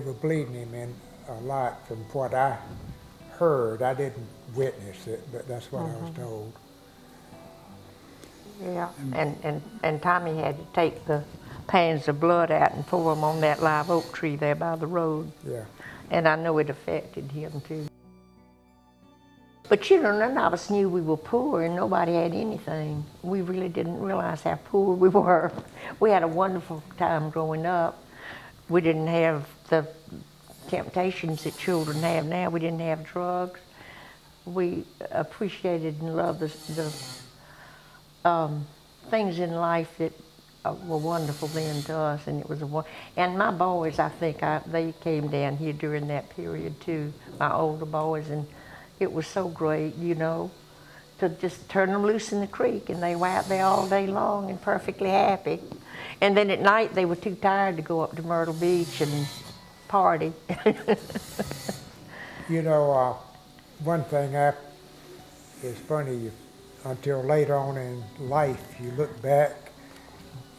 were bleeding him in a lot from what I heard. I didn't witness it, but that's what I was told. Yeah, and Tommy had to take the pans of blood out and pour them on that live oak tree there by the road. Yeah. And I know it affected him too. But you know, none of us knew we were poor and nobody had anything. We really didn't realize how poor we were. We had a wonderful time growing up. We didn't have the temptations that children have now. We didn't have drugs. We appreciated and loved the things in life that were wonderful then to us, and it was and my boys, I think they came down here during that period too, my older boys, and it was so great, you know, to just turn them loose in the creek, and they were out there all day long and perfectly happy. And then at night they were too tired to go up to Myrtle Beach and party. You know, one thing is funny, until later on in life you look back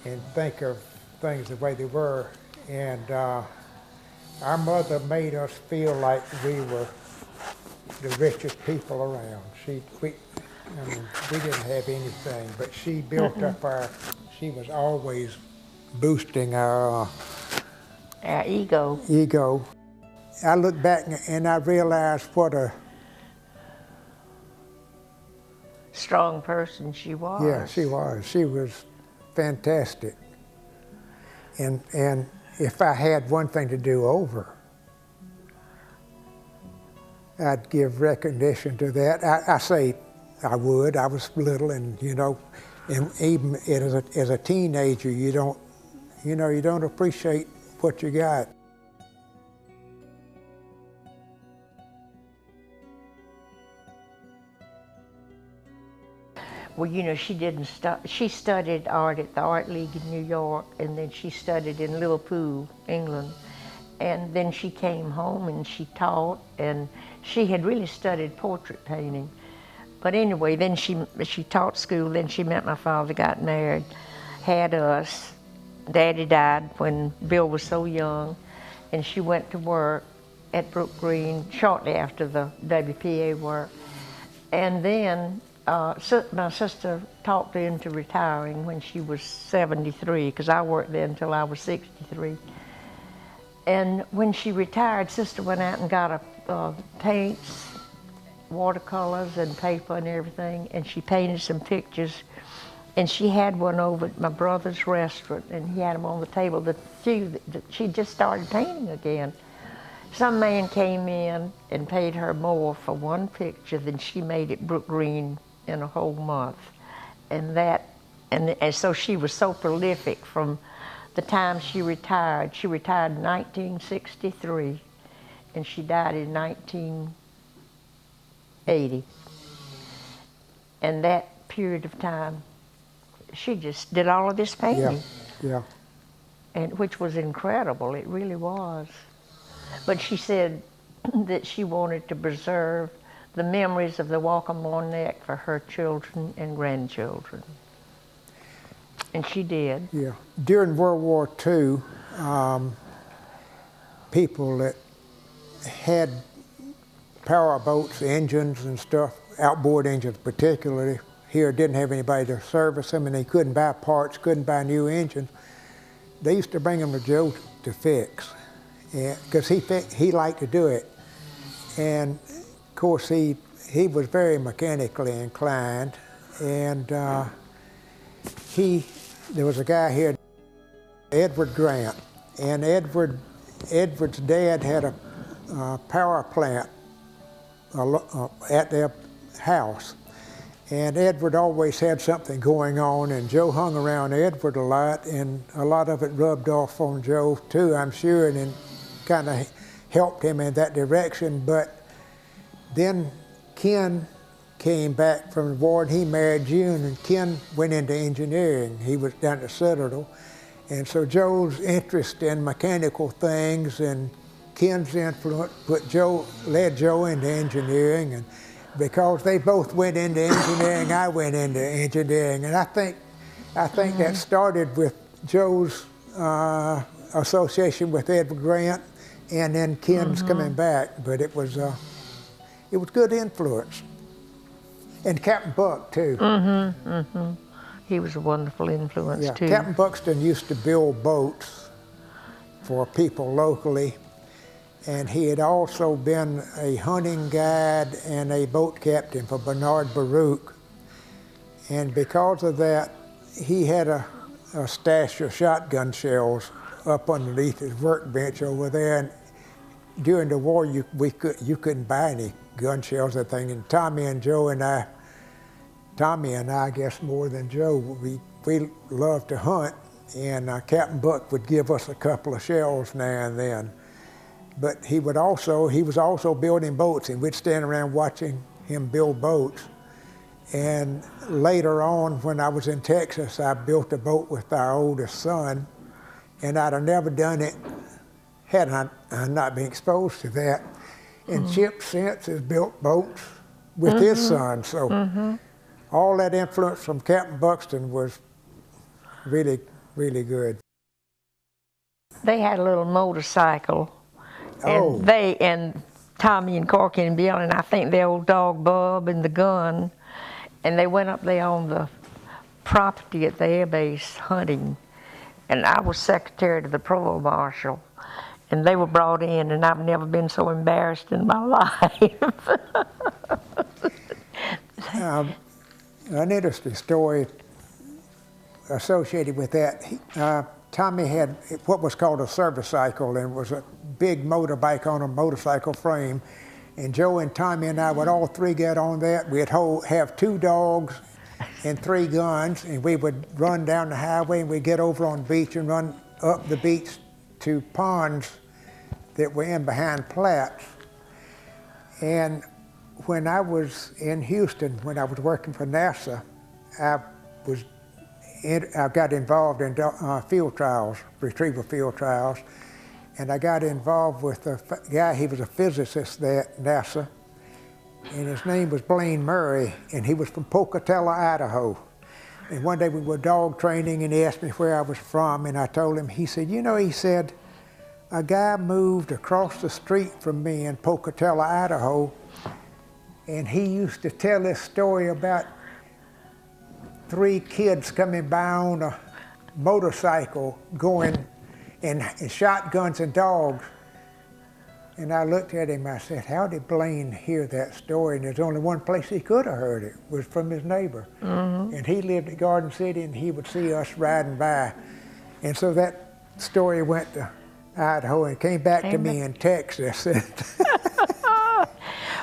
and think of things the way they were. And our mother made us feel like we were the richest people around. We didn't have anything, but she built up she was always boosting our ego. ego. I look back and I realized what a strong person she was. Yeah, she was. She was fantastic. And if I had one thing to do over, I'd give recognition to that. I say I would. I was little, and you know, and even as a teenager, you don't appreciate what you got. Well, you know, she studied art at the Art League in New York, and then she studied in Liverpool, England. And then she came home and she taught, and she had really studied portrait painting. But anyway, then she taught school, then she met my father, got married, had us. Daddy died when Bill was so young, and she went to work at Brookgreen shortly after the WPA work. And then my sister talked her into retiring when she was 73, because I worked there until I was 63. And when she retired, Sister went out and got paints, watercolors and paper and everything, and she painted some pictures. And she had one over at my brother's restaurant, and he had them on the table, the few that she just started painting again. Some man came in and paid her more for one picture than she made at Brookgreen in a whole month. And so she was so prolific from the time she retired. She retired in 1963, and she died in 1980. And that period of time, she just did all of this painting. Yeah. And which was incredible, it really was. But she said that she wanted to preserve the memories of the Wachesaw Neck for her children and grandchildren. And she did. Yeah. During World War II, people that had power boats, engines and stuff, outboard engines particularly, here didn't have anybody to service them, and they couldn't buy parts, couldn't buy new engines. They used to bring them to Joe to fix, because he liked to do it. And of course, he was very mechanically inclined, and there was a guy here, Edward Grant, and Edward's dad had a power plant at their house. And Edward always had something going on, and Joe hung around Edward a lot, and a lot of it rubbed off on Joe too, I'm sure, and then kind of helped him in that direction. But then Ken came back from the war, and he married June, and Ken went into engineering. He was down at Citadel. And so Joe's interest in mechanical things and Ken's influence led Joe into engineering. And because they both went into engineering, I went into engineering. And I think that started with Joe's association with Edward Grant, and then Ken's coming back. But it was good influence. And Captain Buck, too. He was a wonderful influence, Yeah, too. Captain Buxton used to build boats for people locally, and he had also been a hunting guide and a boat captain for Bernard Baruch. And because of that, he had a stash of shotgun shells up underneath his workbench over there. And during the war, you couldn't buy any gun shells or thing. And Tommy and I, I guess more than Joe, we loved to hunt. And Captain Buck would give us a couple of shells now and then. But he was also building boats, and we'd stand around watching him build boats. And later on, when I was in Texas, I built a boat with our oldest son, and I'd have never done it had I not been exposed to that. And Chip since has built boats with his son, so all that influence from Captain Buxton was really, really good. They had a little motorcycle, and and Tommy and Corky and Bill, and I think the old dog Bub and the gun, and they went up there on the property at the air base hunting, and I was secretary to the provost marshal, and they were brought in, and I've never been so embarrassed in my life. An interesting story associated with that. Tommy had what was called a service cycle, and it was a big motorbike on a motorcycle frame. And Joe and Tommy and I would all three get on that. We'd have 2 dogs and 3 guns, and we would run down the highway, and we'd get over on the beach and run up the beach to ponds that were in behind Platts. And when I was in Houston, when I was working for NASA, I got involved in field trials, retrieval field trials, and I got involved with a guy. He was a physicist there at NASA, and his name was Blaine Murray, and he was from Pocatello, Idaho. And one day we were dog training, and he asked me where I was from, and I told him. He said, you know, he said, a guy moved across the street from me in Pocatello, Idaho, and he used to tell this story about 3 kids coming by on a motorcycle going and shotguns and dogs. And I looked at him, I said, how did Blaine hear that story? And there's only one place he could have heard it, was from his neighbor. And he lived at Garden City, and he would see us riding by. And so that story went to Idaho and came back to me in Texas.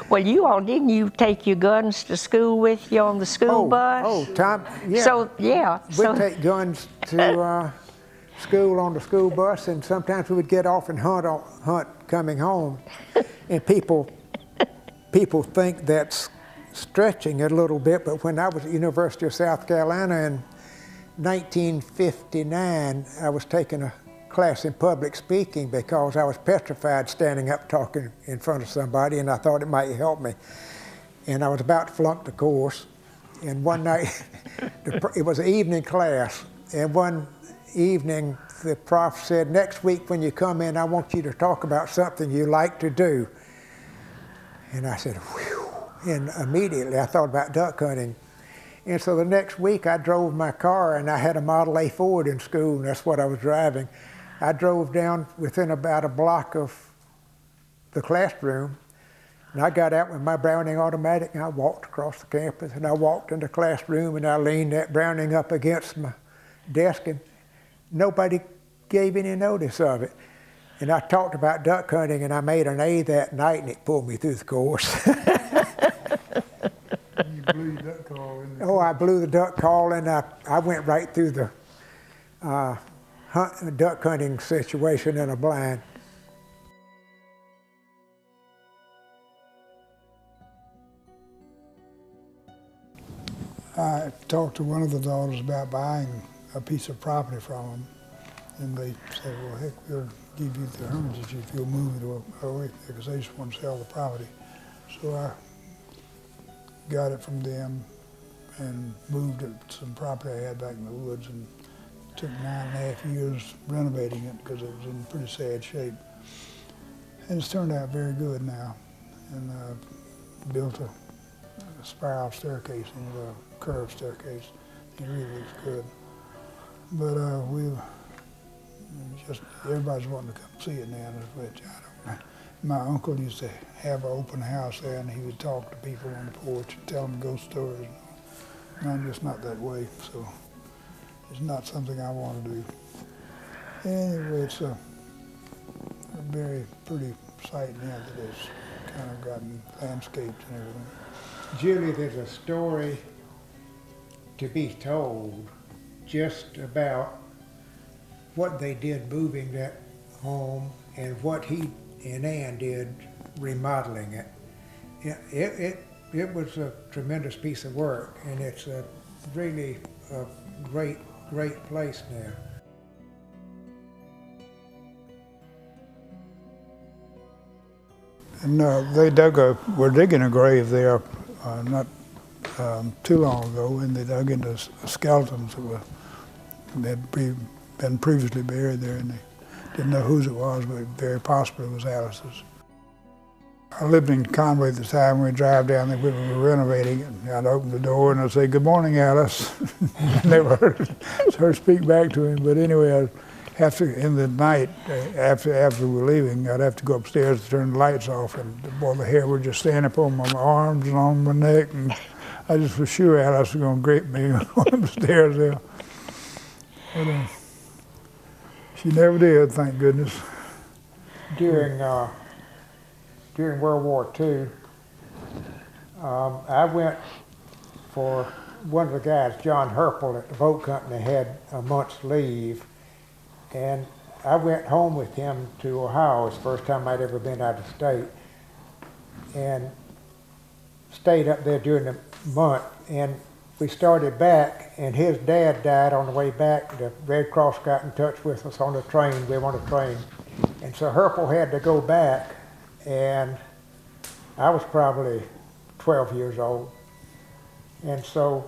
Well, didn't you take your guns to school with you on the school bus? Tom, yeah. So, yeah. We'd take guns to school on the school bus, and sometimes we would get off and hunt coming home. And people think that's stretching it a little bit, but when I was at the University of South Carolina in 1959, I was taking a class in public speaking because I was petrified standing up talking in front of somebody, and I thought it might help me. And I was about to flunk the course, and one night, it was an evening class, and one evening the prof said, next week when you come in, I want you to talk about something you like to do. And I said, whew, and immediately I thought about duck hunting. And so the next week I drove my car, and I had a Model A Ford in school, and that's what I was driving. I drove down within about a block of the classroom, and I got out with my Browning automatic, and I walked across the campus, and I walked in the classroom, and I leaned that Browning up against my desk, and nobody gave any notice of it. And I talked about duck hunting, and I made an A that night, and it pulled me through the course. You blew the duck call in the I blew the duck call, and I went right through the duck hunting situation in a blind. I talked to one of the daughters about buying a piece of property from them, and they said, well, heck, we'll give you the Hermitage if you'll move it away, because they just want to sell the property. So I got it from them and moved it to some property I had back in the woods and Took 9.5 years renovating it because it was in pretty sad shape. And it's turned out very good now. And built a spiral staircase and a curved staircase. It really looks good. But everybody's wanting to come see it now, which I don't know. My uncle used to have an open house there, and he would talk to people on the porch and tell them ghost stories. And I'm just not that way, so it's not something I want to do. Anyway, it's a very pretty site now that it's kind of gotten landscaped and everything. Julie, there's a story to be told just about what they did moving that home and what he and Ann did remodeling it. It was a tremendous piece of work, and it's really a great place now. And we're digging a grave there not too long ago, and they dug into skeletons that had been previously buried there, and they didn't know whose it was, but very possibly it was Alice's. I lived in Conway at the time. We drive down there, we were renovating it, and I'd open the door and I'd say, "Good morning, Alice." Never heard her speak back to him, but anyway, I'd have to, in the night, after we were leaving, I'd have to go upstairs to turn the lights off, and boy, the hair would just stand up on my arms and on my neck, and I just was sure Alice was going to grape me on the stairs there. But she never did, thank goodness. During World War II, I went for one of the guys, John Herpel at the boat company, had a month's leave, and I went home with him to Ohio. It was the first time I'd ever been out of state, and stayed up there during the month. And we started back, and his dad died on the way back. The Red Cross got in touch with us on the train. We were on a train, and so Herpel had to go back, and I was probably 12 years old. And so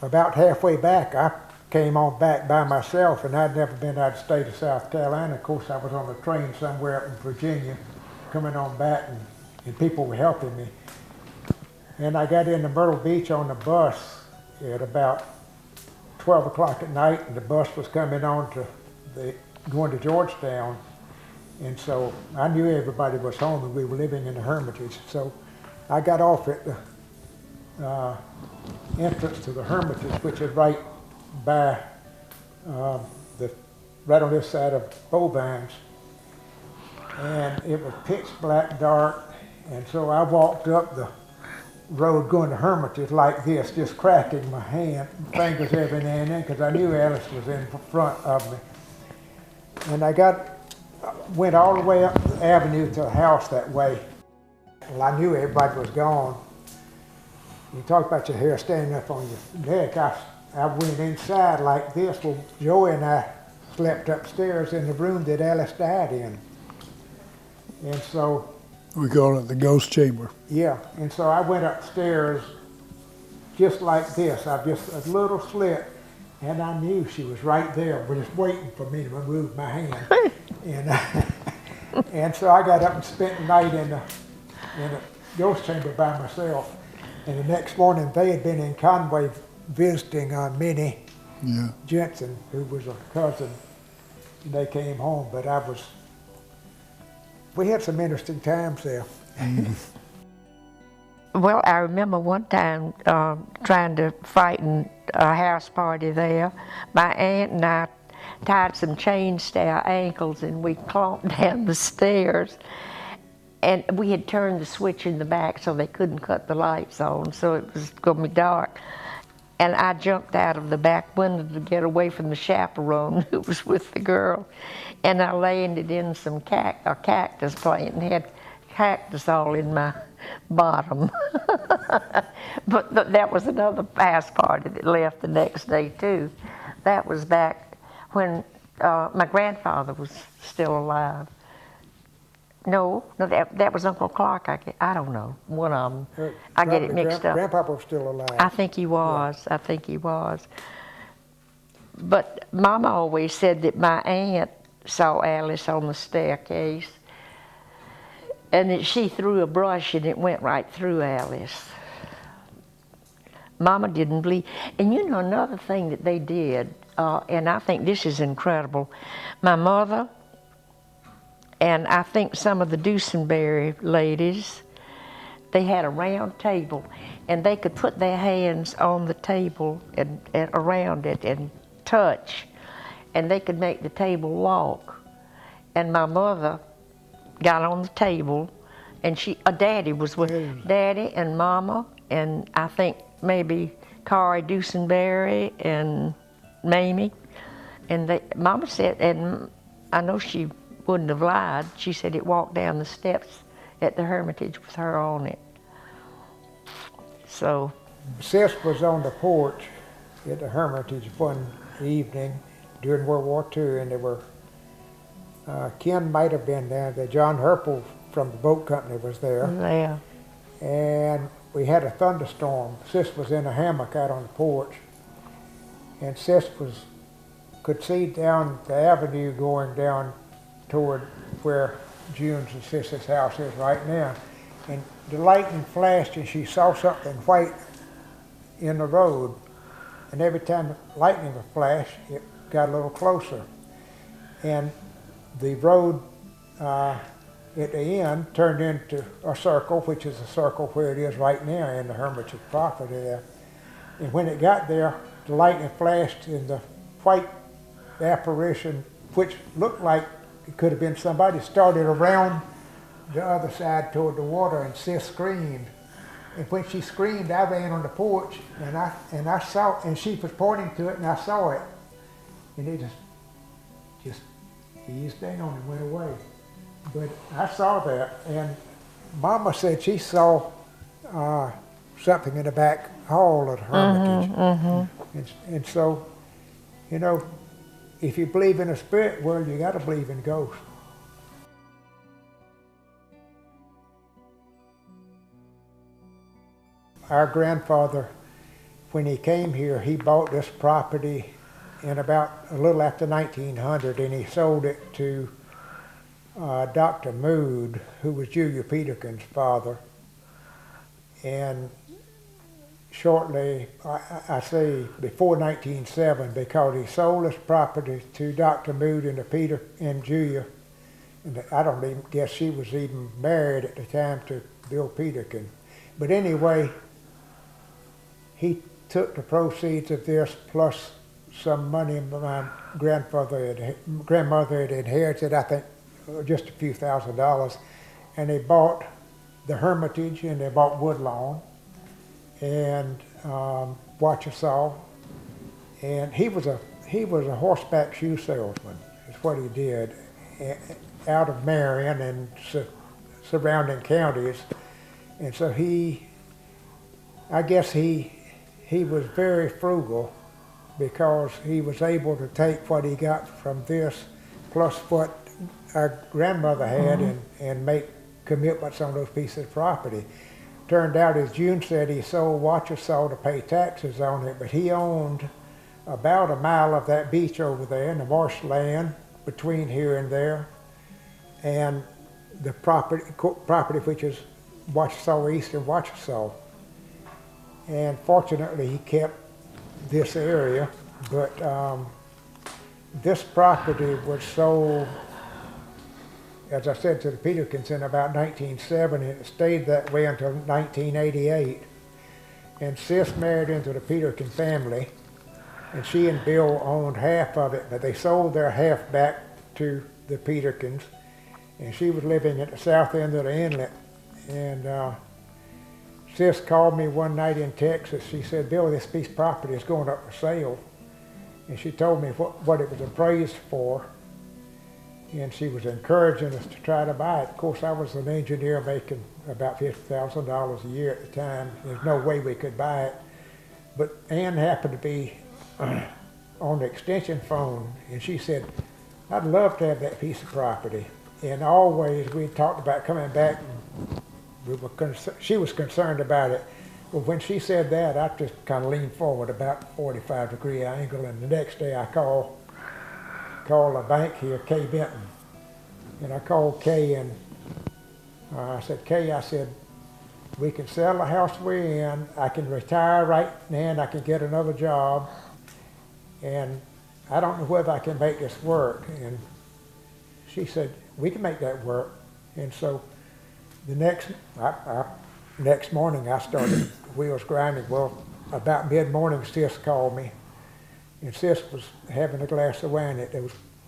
about halfway back, I came on back by myself, and I'd never been out of state of South Carolina. Of course, I was on a train somewhere up in Virginia, coming on back, and people were helping me. And I got into Myrtle Beach on the bus at about 12 o'clock at night, and the bus was coming on going to Georgetown. And so I knew everybody was home, and we were living in the Hermitage. So I got off at the entrance to the Hermitage, which is right by right on this side of Bovines. And it was pitch black dark, and so I walked up the road going to Hermitage like this, just cracking my fingers every now and then, because I knew Alice was in front of me. And I went all the way up the avenue to the house that way. Well, I knew everybody was gone. You talk about your hair standing up on your neck. I went inside like this. Well, Joey and I slept upstairs in the room that Alice died in. And so... We call it the ghost chamber. Yeah, and so I went upstairs just like this. Just a little slit, and I knew she was right there, just waiting for me to move my hand. And so I got up and spent the night in the ghost chamber by myself. And the next morning, they had been in Conway visiting Minnie Jensen, who was a cousin, and they came home. But we had some interesting times there. Well, I remember one time trying to frighten a house party there. My aunt and I tied some chains to our ankles, and we clomped down the stairs. And we had turned the switch in the back so they couldn't cut the lights on, so it was going to be dark. And I jumped out of the back window to get away from the chaperone who was with the girl. And I landed in some cactus plant and had cactus all in my bottom. But that was another house party that left the next day too. That was back when my grandfather was still alive. No, that was Uncle Clark. I don't know. One of them. I get it mixed up. Grandpapa was still alive. I think he was. Yeah. I think he was. But Mama always said that my aunt saw Alice on the staircase, and that she threw a brush and it went right through Alice. Mama didn't believe. And you know, another thing that they did, and I think this is incredible, my mother and I think some of the Dusenberry ladies, they had a round table, and they could put their hands on the table and around it and touch, and they could make the table walk. And my mother got on the table, and Daddy was with Daddy and Mama, and I think maybe Carrie Dusenberry and Mamie, and Mama said, and I know she wouldn't have lied, she said it walked down the steps at the Hermitage with her on it. So. Sis was on the porch at the Hermitage one evening during World War II, and there were, Ken might have been there, John Herpel from the boat company was there. Yeah. And we had a thunderstorm. Sis was in a hammock out on the porch, and Sis could see down the avenue going down toward where June's and Sis's house is right now. And the lightning flashed, and she saw something white in the road. And every time the lightning would flash, it got a little closer. And the road at the end turned into a circle, which is a circle where it is right now in the Hermitage property there. And when it got there, the lightning flashed, and the white apparition, which looked like it could have been somebody, started around the other side toward the water, and Sis screamed. And when she screamed, I ran on the porch, and I saw, and she was pointing to it, and I saw it. And it just eased down and went away. But I saw that, and Mama said she saw something in the back hall of the Hermitage. And so, you know, if you believe in a spirit world, you got to believe in ghosts. Our grandfather, when he came here, he bought this property in about a little after 1900, and he sold it to Dr. Mood, who was Julia Peterkin's father. And shortly, I say before 1907, because he sold this property to Dr. Mood and Julia, and I don't even guess she was even married at the time to Bill Peterkin. But anyway, he took the proceeds of this plus some money my grandmother had inherited, I think just a few $1,000s, and they bought the Hermitage, and they bought Woodlawn and Wachesaw, and he was a horseback shoe salesman. Is what he did out of Marion and surrounding counties, and so I guess he was very frugal, because he was able to take what he got from this plus what our grandmother had and make commitments on those pieces of property. Turned out, as June said, he sold Wachesaw to pay taxes on it, but he owned about a mile of that beach over there in the marshland between here and there, and the property which is Wachesaw East and Wachesaw. And fortunately, he kept this area, but this property was sold, as I said, to the Peterkins in about 1907, and it stayed that way until 1988. And Sis married into the Peterkin family, and she and Bill owned half of it, but they sold their half back to the Peterkins, and she was living at the south end of the Inlet. And Sis called me one night in Texas. She said, Bill, this piece of property is going up for sale. And she told me what it was appraised for. And she was encouraging us to try to buy it. Of course, I was an engineer making about $50,000 a year at the time. There's no way we could buy it. But Ann happened to be on the extension phone, and she said, I'd love to have that piece of property. And always we talked about coming back, and she was concerned about it. Well, when she said that, I just kind of leaned forward about 45-degree angle, and the next day I called a bank here, Kay Benton. And I called Kay and I said, Kay, I said, we can sell the house we're in, I can retire right now, and I can get another job, and I don't know whether I can make this work. And she said, we can make that work. And so the next morning I started wheels grinding. Well, about mid-morning, Sis called me, and Sis was having a glass of wine at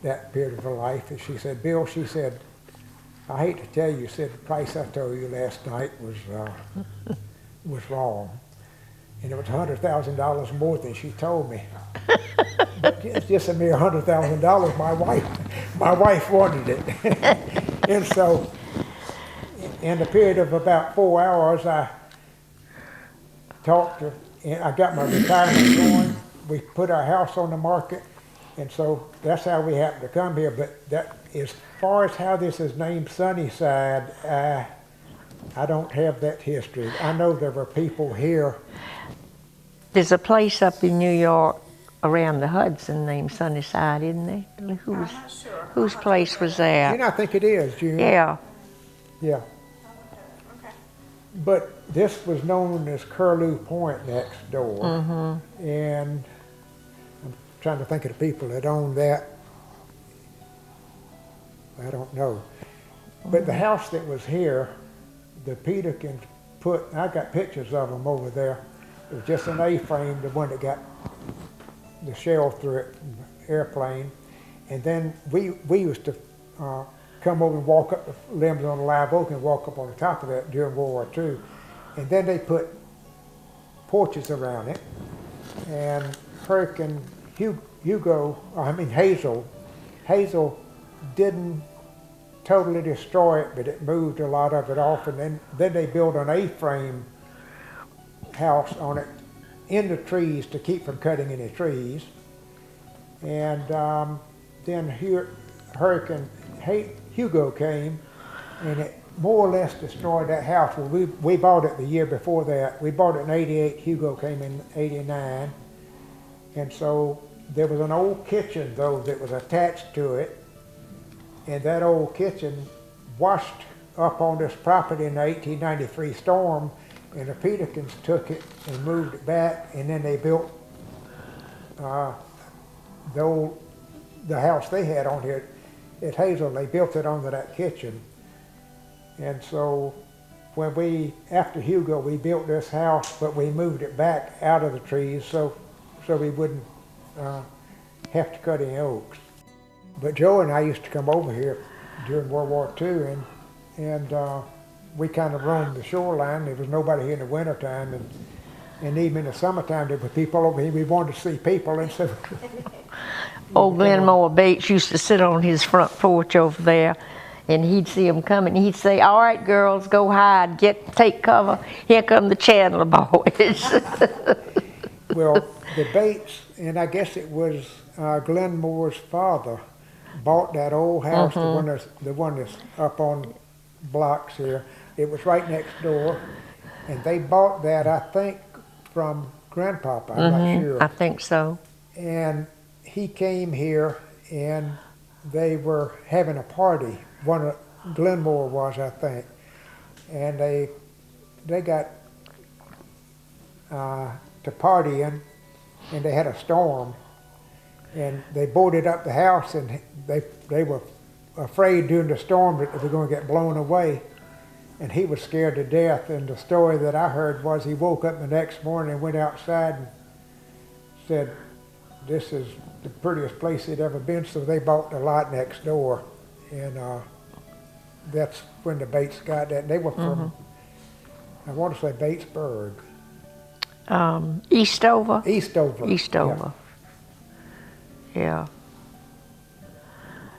that period of her life, and she said, Bill, she said, I hate to tell you, said the price I told you last night was wrong, and it was $100,000 more than she told me. But it's just a mere $100,000. My wife wanted it, and so in the period of about 4 hours, I talked to, and I got my retirement going. We put our house on the market, and so that's how we happened to come here. But that, as far as how this is named Sunnyside, I don't have that history. I know there were people here. There's a place up in New York around the Hudson named Sunnyside, isn't there? I'm not sure. Whose place was that? And I think it is, June. Yeah. Yeah. Okay. But this was known as Curlew Point next door. Mm-hmm. And I'm trying to think of the people that owned that. I don't know. But the house that was here, the Peterkins put, I got pictures of them over there. It was just an A-frame, the one that got the shell through it from the airplane. And then we used to come over and walk up the limbs on the live oak and walk up on the top of that during World War II. And then they put porches around it. And Hurricane Hazel didn't totally destroy it, but it moved a lot of it off. And then they built an A-frame house on it in the trees to keep from cutting any trees. And then Hurricane Hugo came, and it more or less destroyed that house. Well, we bought it the year before that. We bought it in '88. Hugo came in '89. And so there was an old kitchen, though, that was attached to it. And that old kitchen washed up on this property in the 1893 storm, and the Peterkins took it and moved it back, and then they built the house they had on here at Hazel. They built it onto that kitchen. And so after Hugo, we built this house, but we moved it back out of the trees so we wouldn't have to cut any oaks. But Joe and I used to come over here during World War II, and we kind of roamed the shoreline. There was nobody here in the wintertime, and even in the summertime there were people over here. We wanted to see people, and so Old Glenmore Bates used to sit on his front porch over there, and he'd see them coming. He'd say, "All right, girls, go hide, take cover. Here come the Chandler boys." Well, the Bates, and I guess it was Glenmore's father, bought that old house, the one that's up on blocks here. It was right next door, and they bought that, I think, from Grandpapa. I'm not sure. I think so. And he came here, and they were having a party. One of Glenmore was, I think, and they got to partying, and they had a storm, and they boarded up the house, and they were afraid during the storm that they were going to get blown away, and he was scared to death. And the story that I heard was he woke up the next morning and went outside and said, "This is the prettiest place he'd ever been." So they bought the lot next door, and that's when the Bates got that. And they were from, I want to say Batesburg. Eastover. Eastover. Yeah.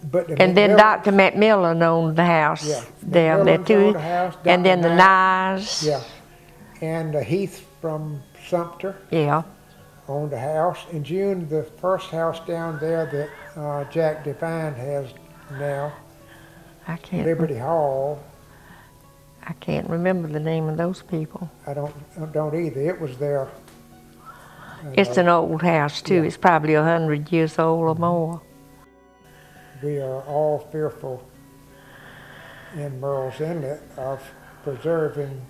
But And then Dr. McMillan owned the house down there too. And then the Nyes. Yeah. And Heath from Sumter Yeah. owned the house. In June, the first house down there that Jack Devine has now, I can't. Liberty Hall. I can't remember the name of those people. I don't either. It was there. It's an old house too. Yeah. It's probably 100 years old or more. We are all fearful in Murrells Inlet of preserving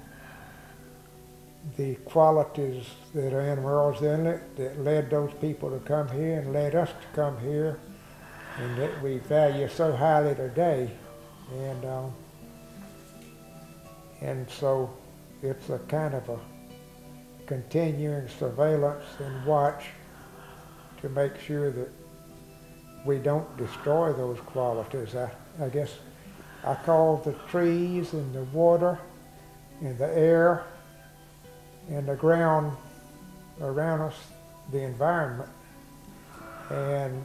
the qualities that are in Murrells Inlet that led those people to come here and led us to come here, and that we value so highly today. And so it's a kind of a continuing surveillance and watch to make sure that we don't destroy those qualities. I guess I call the trees and the water and the air and the ground around us the environment. And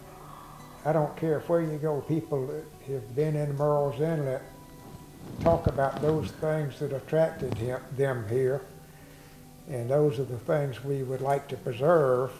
I don't care where you go, people that have been in Murrells Inlet talk about those things that attracted them here. And those are the things we would like to preserve